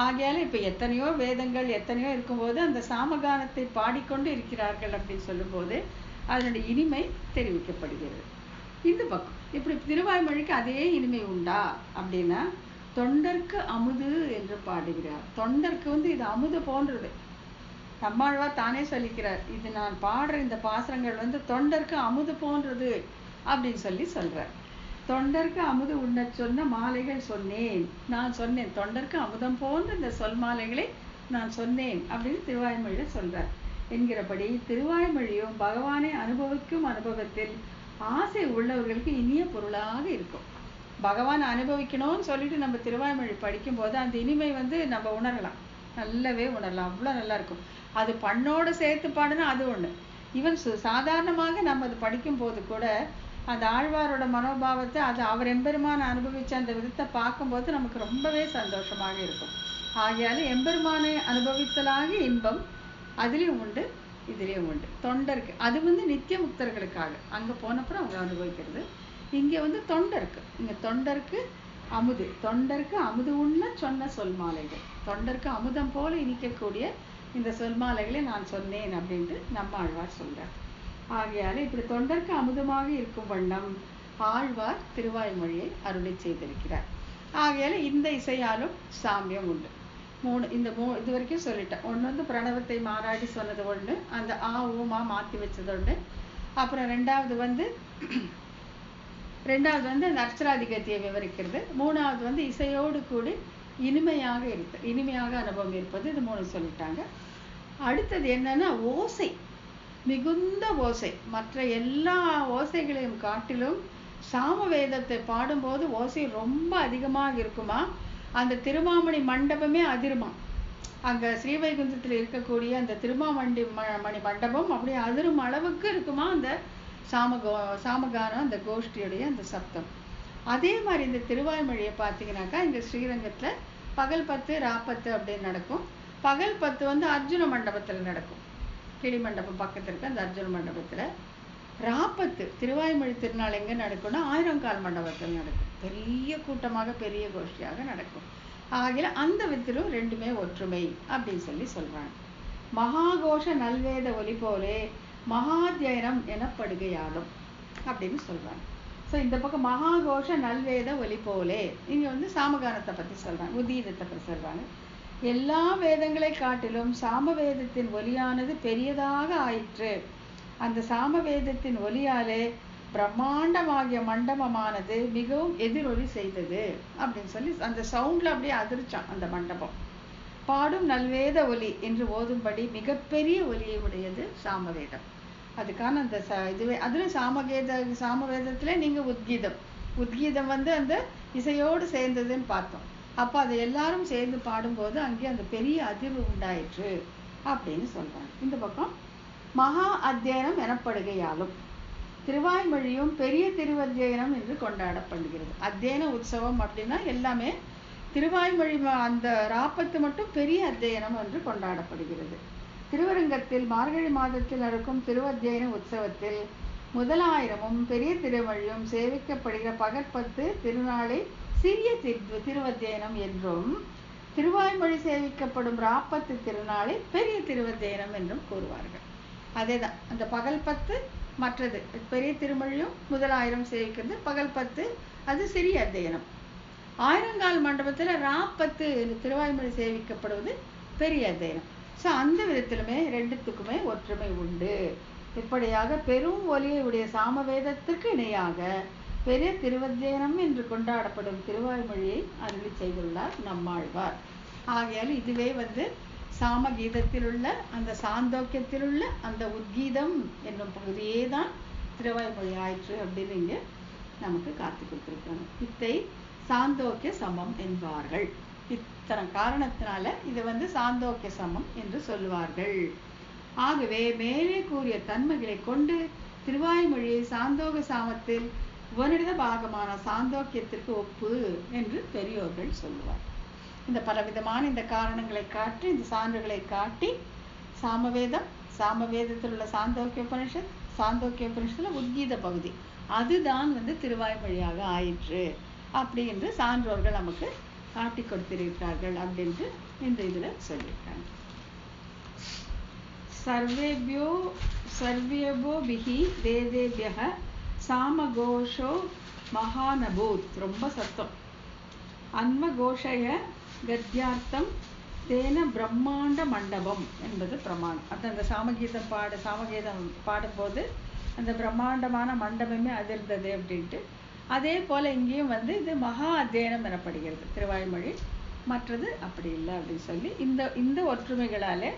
ஆகையால இப்ப எத்தனையோ வேதங்கள் எத்தனையோ இருக்கும்போது அந்த சாமகானத்தை பாடிக்கொண்டு இருக்கிறார்கள் அப்படின்னு சொல்லும்போது அதனுடைய இனிமை தெரிவிக்கப்படுகிறது. இந்த பக்கம் இப்படி திருவாய்மொழிக்கு அதே இனிமை உண்டா அப்படின்னா, தொண்டர்க்கு அமுது என்று பாடுகிறார். தொண்டர்க்கு வந்து இது அமுது போன்றது. நம்மாழ்வார் தானே சொல்லிக்கிறார், இது நான் பாடுற இந்த பாசுரங்கள் வந்து தொண்டர்க்கு அமுது போன்றது அப்படின்னு சொல்றார். தொண்டர்க்கு அமுது உண்ண சொன்ன மாலைகள் சொன்னேன், நான் சொன்னேன். தொண்டர்க்கு அமுதம் போன்ற இந்த சொல் மாலைகளை நான் சொன்னேன் அப்படின்னு திருவாய்மொழியில சொல்றார். என்கிறபடி திருவாய்மொழியும் பகவானை அனுபவிக்கும் அனுபவத்தில் ஆசை உள்ளவர்களுக்கு இனிய பொருளாக இருக்கும். பகவான் அனுபவிக்கணும்னு சொல்லிட்டு நம்ம திருவாய்மொழி படிக்கும் போது அந்த இனிமை வந்து நம்ம உணரலாம், நல்லாவே உணரலாம், அவ்வளோ நல்லா இருக்கும். அது பண்ணோட சேர்த்து பாடுனா அது ஒண்ணு. ஈவன் சாதாரணமாக நம்ம அது படிக்கும் போது கூட அந்த ஆழ்வாரோட மனோபாவத்தை அது அவர் எம்பெருமான அனுபவிச்ச அந்த விதத்தை பார்க்கும்போது நமக்கு ரொம்பவே சந்தோஷமாக இருக்கும். ஆகையால எம்பெருமானை அனுபவித்தலாக இன்பம் அதுலேயும் உண்டு இதுலேயும் உண்டு. தொண்டருக்கு அது வந்து நித்திய முக்தர்களுக்காக அங்கே போனப்புறம் அவங்க அனுபவிக்கிறது. இங்கே வந்து தொண்டருக்கு, இங்கே தொண்டருக்கு அமுது உண்ண சொன்ன சொல் மாலைகள், தொண்டருக்கு அமுதம் போல இனிக்கக்கூடிய இந்த சொல் மாலைகளை நான் சொன்னேன் அப்படின்ட்டு நம்ம ஆழ்வார் சொல்றார். ஆகையால இப்படி தொண்டருக்கு அமுதமாக இருக்கும் வண்ணம் ஆழ்வார் திருவாய்மொழியை அருளி செய்திருக்கிறார். ஆகையால இந்த இசையாலும் சாமியம் உண்டு. இது வரைக்கும் சொல்லிட்டேன். ஒன்று வந்து பிரணவத்தை மாறாடி சொன்னது ஒன்று, அந்த ஊமா மாற்றி வச்சது ஒன்று. அப்புறம் ரெண்டாவது வந்து அந்த அர்ச்சராதிகத்தியை விவரிக்கிறது. மூணாவது வந்து இசையோடு கூடி இனிமையாக அனுபவம் இருப்பது. இது மூணு சொல்லிட்டாங்க. அடுத்தது என்னன்னா ஓசை, மிகுந்த ஓசை. மற்ற எல்லா ஓசைகளையும் காட்டிலும் சாமவேதத்தை பாடும்போது ஓசை ரொம்ப அதிகமாக இருக்குமா. அந்த திருமாமணி மண்டபமே அதிருமா. அங்க ஸ்ரீவைகுந்தத்தில் இருக்கக்கூடிய அந்த திருமாமணி மண்டபம் அப்படியே அதிரும் அளவுக்கு இருக்குமா அந்த சாமகானம், அந்த கோஷ்டியுடைய அந்த சப்தம். அதே மாதிரி இந்த திருவாய்மொழியை பார்த்தீங்கன்னாக்கா இந்த ஸ்ரீரங்கத்துல பகல் 10 ராப்பத்து அப்படின்னு நடக்கும். பகல் 10 வந்து அர்ஜுன மண்டபத்தில் நடக்கும், கிளி மண்டபம் பக்கத்துல இருக்க அந்த அர்ஜுன மண்டபத்துல. ராப்பத்து திருவாய்மொழி திருநாள் எங்க நடக்கும்னா ஆயிரங்கால் மண்டபத்தில் நடக்கும். பெரிய கூட்டமாக பெரிய கோஷ்டியாக நடக்கும். ஆகிய அந்த வித்திலும் ரெண்டுமே ஒற்றுமை அப்படின்னு சொல்றாங்க. மகாகோஷ நல்வேத ஒலி போலே மகாத்யனம் எனப்படுகையாலும் அப்படின்னு சொல்றாங்க. ஸோ இந்த பக்கம் மகாகோஷ நல்வேத ஒலி போலே இங்க வந்து சாமகானத்தை பத்தி சொல்றாங்க, உதீதத்தை பத்தி சொல்றாங்க. எல்லா வேதங்களை காட்டிலும் சாமவேதத்தின் ஒலியானது பெரியதாக ஆயிற்று. அந்த சாமவேதத்தின் ஒலியாலே பிரம்மாண்டமாகிய மண்டபமானது மிகவும் எதிரொலி செய்தது அப்படின்னு அந்த சவுண்ட்ல அப்படியே அதிர்ச்சான் அந்த மண்டபம். பாடும் நல்வேத ஒலி என்று ஓதும்படி மிகப்பெரிய ஒலியை உடையது சாமவேதம். அதுக்கான அந்த இதுவே அதுல சாமவேதத்துல நீங்க உத்கீதம் வந்து அந்த இசையோடு சேர்ந்ததுன்னு பார்த்தோம். அப்ப அதை எல்லாரும் சேர்ந்து பாடும்போது அங்கே அந்த பெரிய அதிர்வு உண்டாயிற்று அப்படின்னு சொல்றாங்க. இந்த பக்கம் மகா அத்தியனம் எனப்படுகையாலும் திருவாய்மொழியும் பெரிய திருவத்தியனம் என்று கொண்டாடப்படுகிறது. அத்தியன உற்சவம் அப்படின்னா எல்லாமே திருவாய்மொழி அந்த ராப்பத்து மட்டும் பெரிய அத்தியனம் என்று கொண்டாடப்படுகிறது. திருவரங்கத்தில் மார்கழி மாதத்தில் நடக்கும் திருவத்தியன உற்சவத்தில் முதலாயிரமும் பெரிய திருமொழியும் சேவிக்கப்படுகிற பகற்பத்து திருநாளை சிறிய திருவத்தியனம் என்றும், திருவாய்மொழி சேவிக்கப்படும் ராப்பத்து திருநாளை பெரிய திருவத்தியனம் என்றும் கூறுவார்கள். அதேதான், அந்த பகல் பத்து மற்றது பெரிய திருமொழியும் முதலாயிரம் சேவிக்கிறது, பகல் பத்து அது சிறிய அத்தியனம். ஆயிரங்கால் மண்டபத்தில் ராப்பத்து திருவாய்மொழி சேவிக்கப்படுவது பெரிய அத்தியனம். ஸோ அந்த விதத்திலுமே ரெண்டுத்துக்குமே ஒற்றுமை உண்டு. இப்படியாக பெரும் ஒலியை உடைய சாமவேதத்திற்கு இணையாக பெரிய திருவத்தியனம் என்று கொண்டாடப்படும் திருவாய்மொழியை அருளி செய்துள்ளார் நம்மாழ்வார். ஆகையால் இதுவே சாமகீதத்தில் உள்ள அந்த சாந்தோக்கியத்தில் உள்ள அந்த உத்கீதம் என்னும் பகுதியே தான் திருவாய்மொழி ஆயிற்று அப்படின்னு இங்கே நமக்கு காத்து கொடுத்துருக்காங்க. இத்தை சாந்தோக்கிய சமம் என்பார்கள். இத்தனை காரணத்தினால இது சாந்தோக்கிய சமம் என்று சொல்லுவார்கள். ஆகவே மேலே கூறிய தன்மைகளை கொண்டு திருவாய்மொழியை சாந்தோக சாமத்தில் உபநிடத பாகமான சாந்தோக்கியத்திற்கு ஒப்பு என்று பெரியோர்கள் சொல்லுவார். இந்த பலவிதமான இந்த காரணங்களை காட்டி, இந்த சான்றுகளை காட்டி, சாமவேதத்தில் உள்ள சாந்தோக்கிய உபனிஷத், சாந்தோக்கிய உபனிஷத்துல உத்கீத பகுதி அதுதான் திருவாய்மொழியாக ஆயிற்று அப்படி என்று சான்றோர்கள் நமக்கு காட்டி கொடுத்திருக்கிறார்கள் அப்படின்ட்டு இந்த இதுல சொல்லியிருக்காங்க. சர்வேபியோ பிஹி வேதேபியக சாமகோஷோ மகானபூத். ரொம்ப சத்தம். அன்மகோஷய கத்யார்த்தம் தேன பிரம்மாண்ட மண்டபம் என்பது பிரமாணம். அந்த சாமகீதம் பாடும்போது அந்த பிரம்மாண்டமான மண்டபமே அதிர்ந்தது அப்படின்ட்டு. அதே போல இங்கேயும் இது மகா அத்தியனம் எனப்படுகிறது திருவாய்மொழி, மற்றது அப்படி இல்லை அப்படின்னு சொல்லி இந்த ஒற்றுமைகளாலே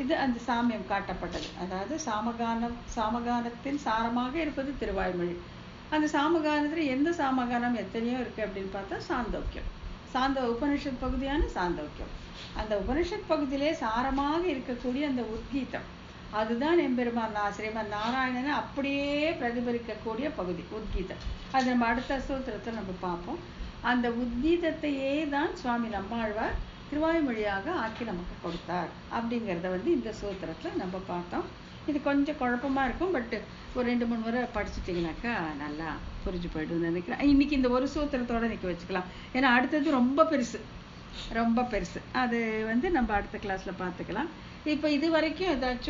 இது அந்த சாமியம் காட்டப்பட்டது. அதாவது சாமகானத்தின் சாரமாக இருப்பது திருவாய்மொழி. அந்த சாமகானத்தில் எந்த சாமகானம் எத்தனையோ இருக்கு அப்படின்னு பார்த்தா சாந்தோக்கியம், உபனிஷத் பகுதியான சாந்தோக்கியம். அந்த உபனிஷத் பகுதியிலே சாரமாக இருக்கக்கூடிய அந்த உத்கீதம் அதுதான் எம்பெருமான் ஸ்ரீமன் நாராயணனை அப்படியே பிரதிபலிக்கக்கூடிய பகுதி உத்கீதம். அது நம்ம அடுத்த சூத்திரத்தை நம்ம பார்ப்போம். அந்த உத்கீதத்தையே தான் சுவாமி நம்மாழ்வார் திருவாய்மொழியாக ஆக்கி நமக்கு கொடுத்தார் அப்படிங்கிறத இந்த சூத்திரத்துல நம்ம பார்த்தோம். இது கொஞ்சம் குழப்பமா இருக்கும், பட் ஒரு 2-3 முறை படிச்சுட்டிங்கனாக்கா நல்லா புரிஞ்சு போய்டும் நினைக்கிறேன். இன்னைக்கு இந்த ஒரு சூத்திரத்தோட நிற்க வச்சுக்கலாம், ஏன்னா அடுத்தது ரொம்ப பெருசு. அது நம்ம அடுத்த கிளாஸ்ல பார்த்துக்கலாம். இப்போ இது வரைக்கும் ஏதாச்சும்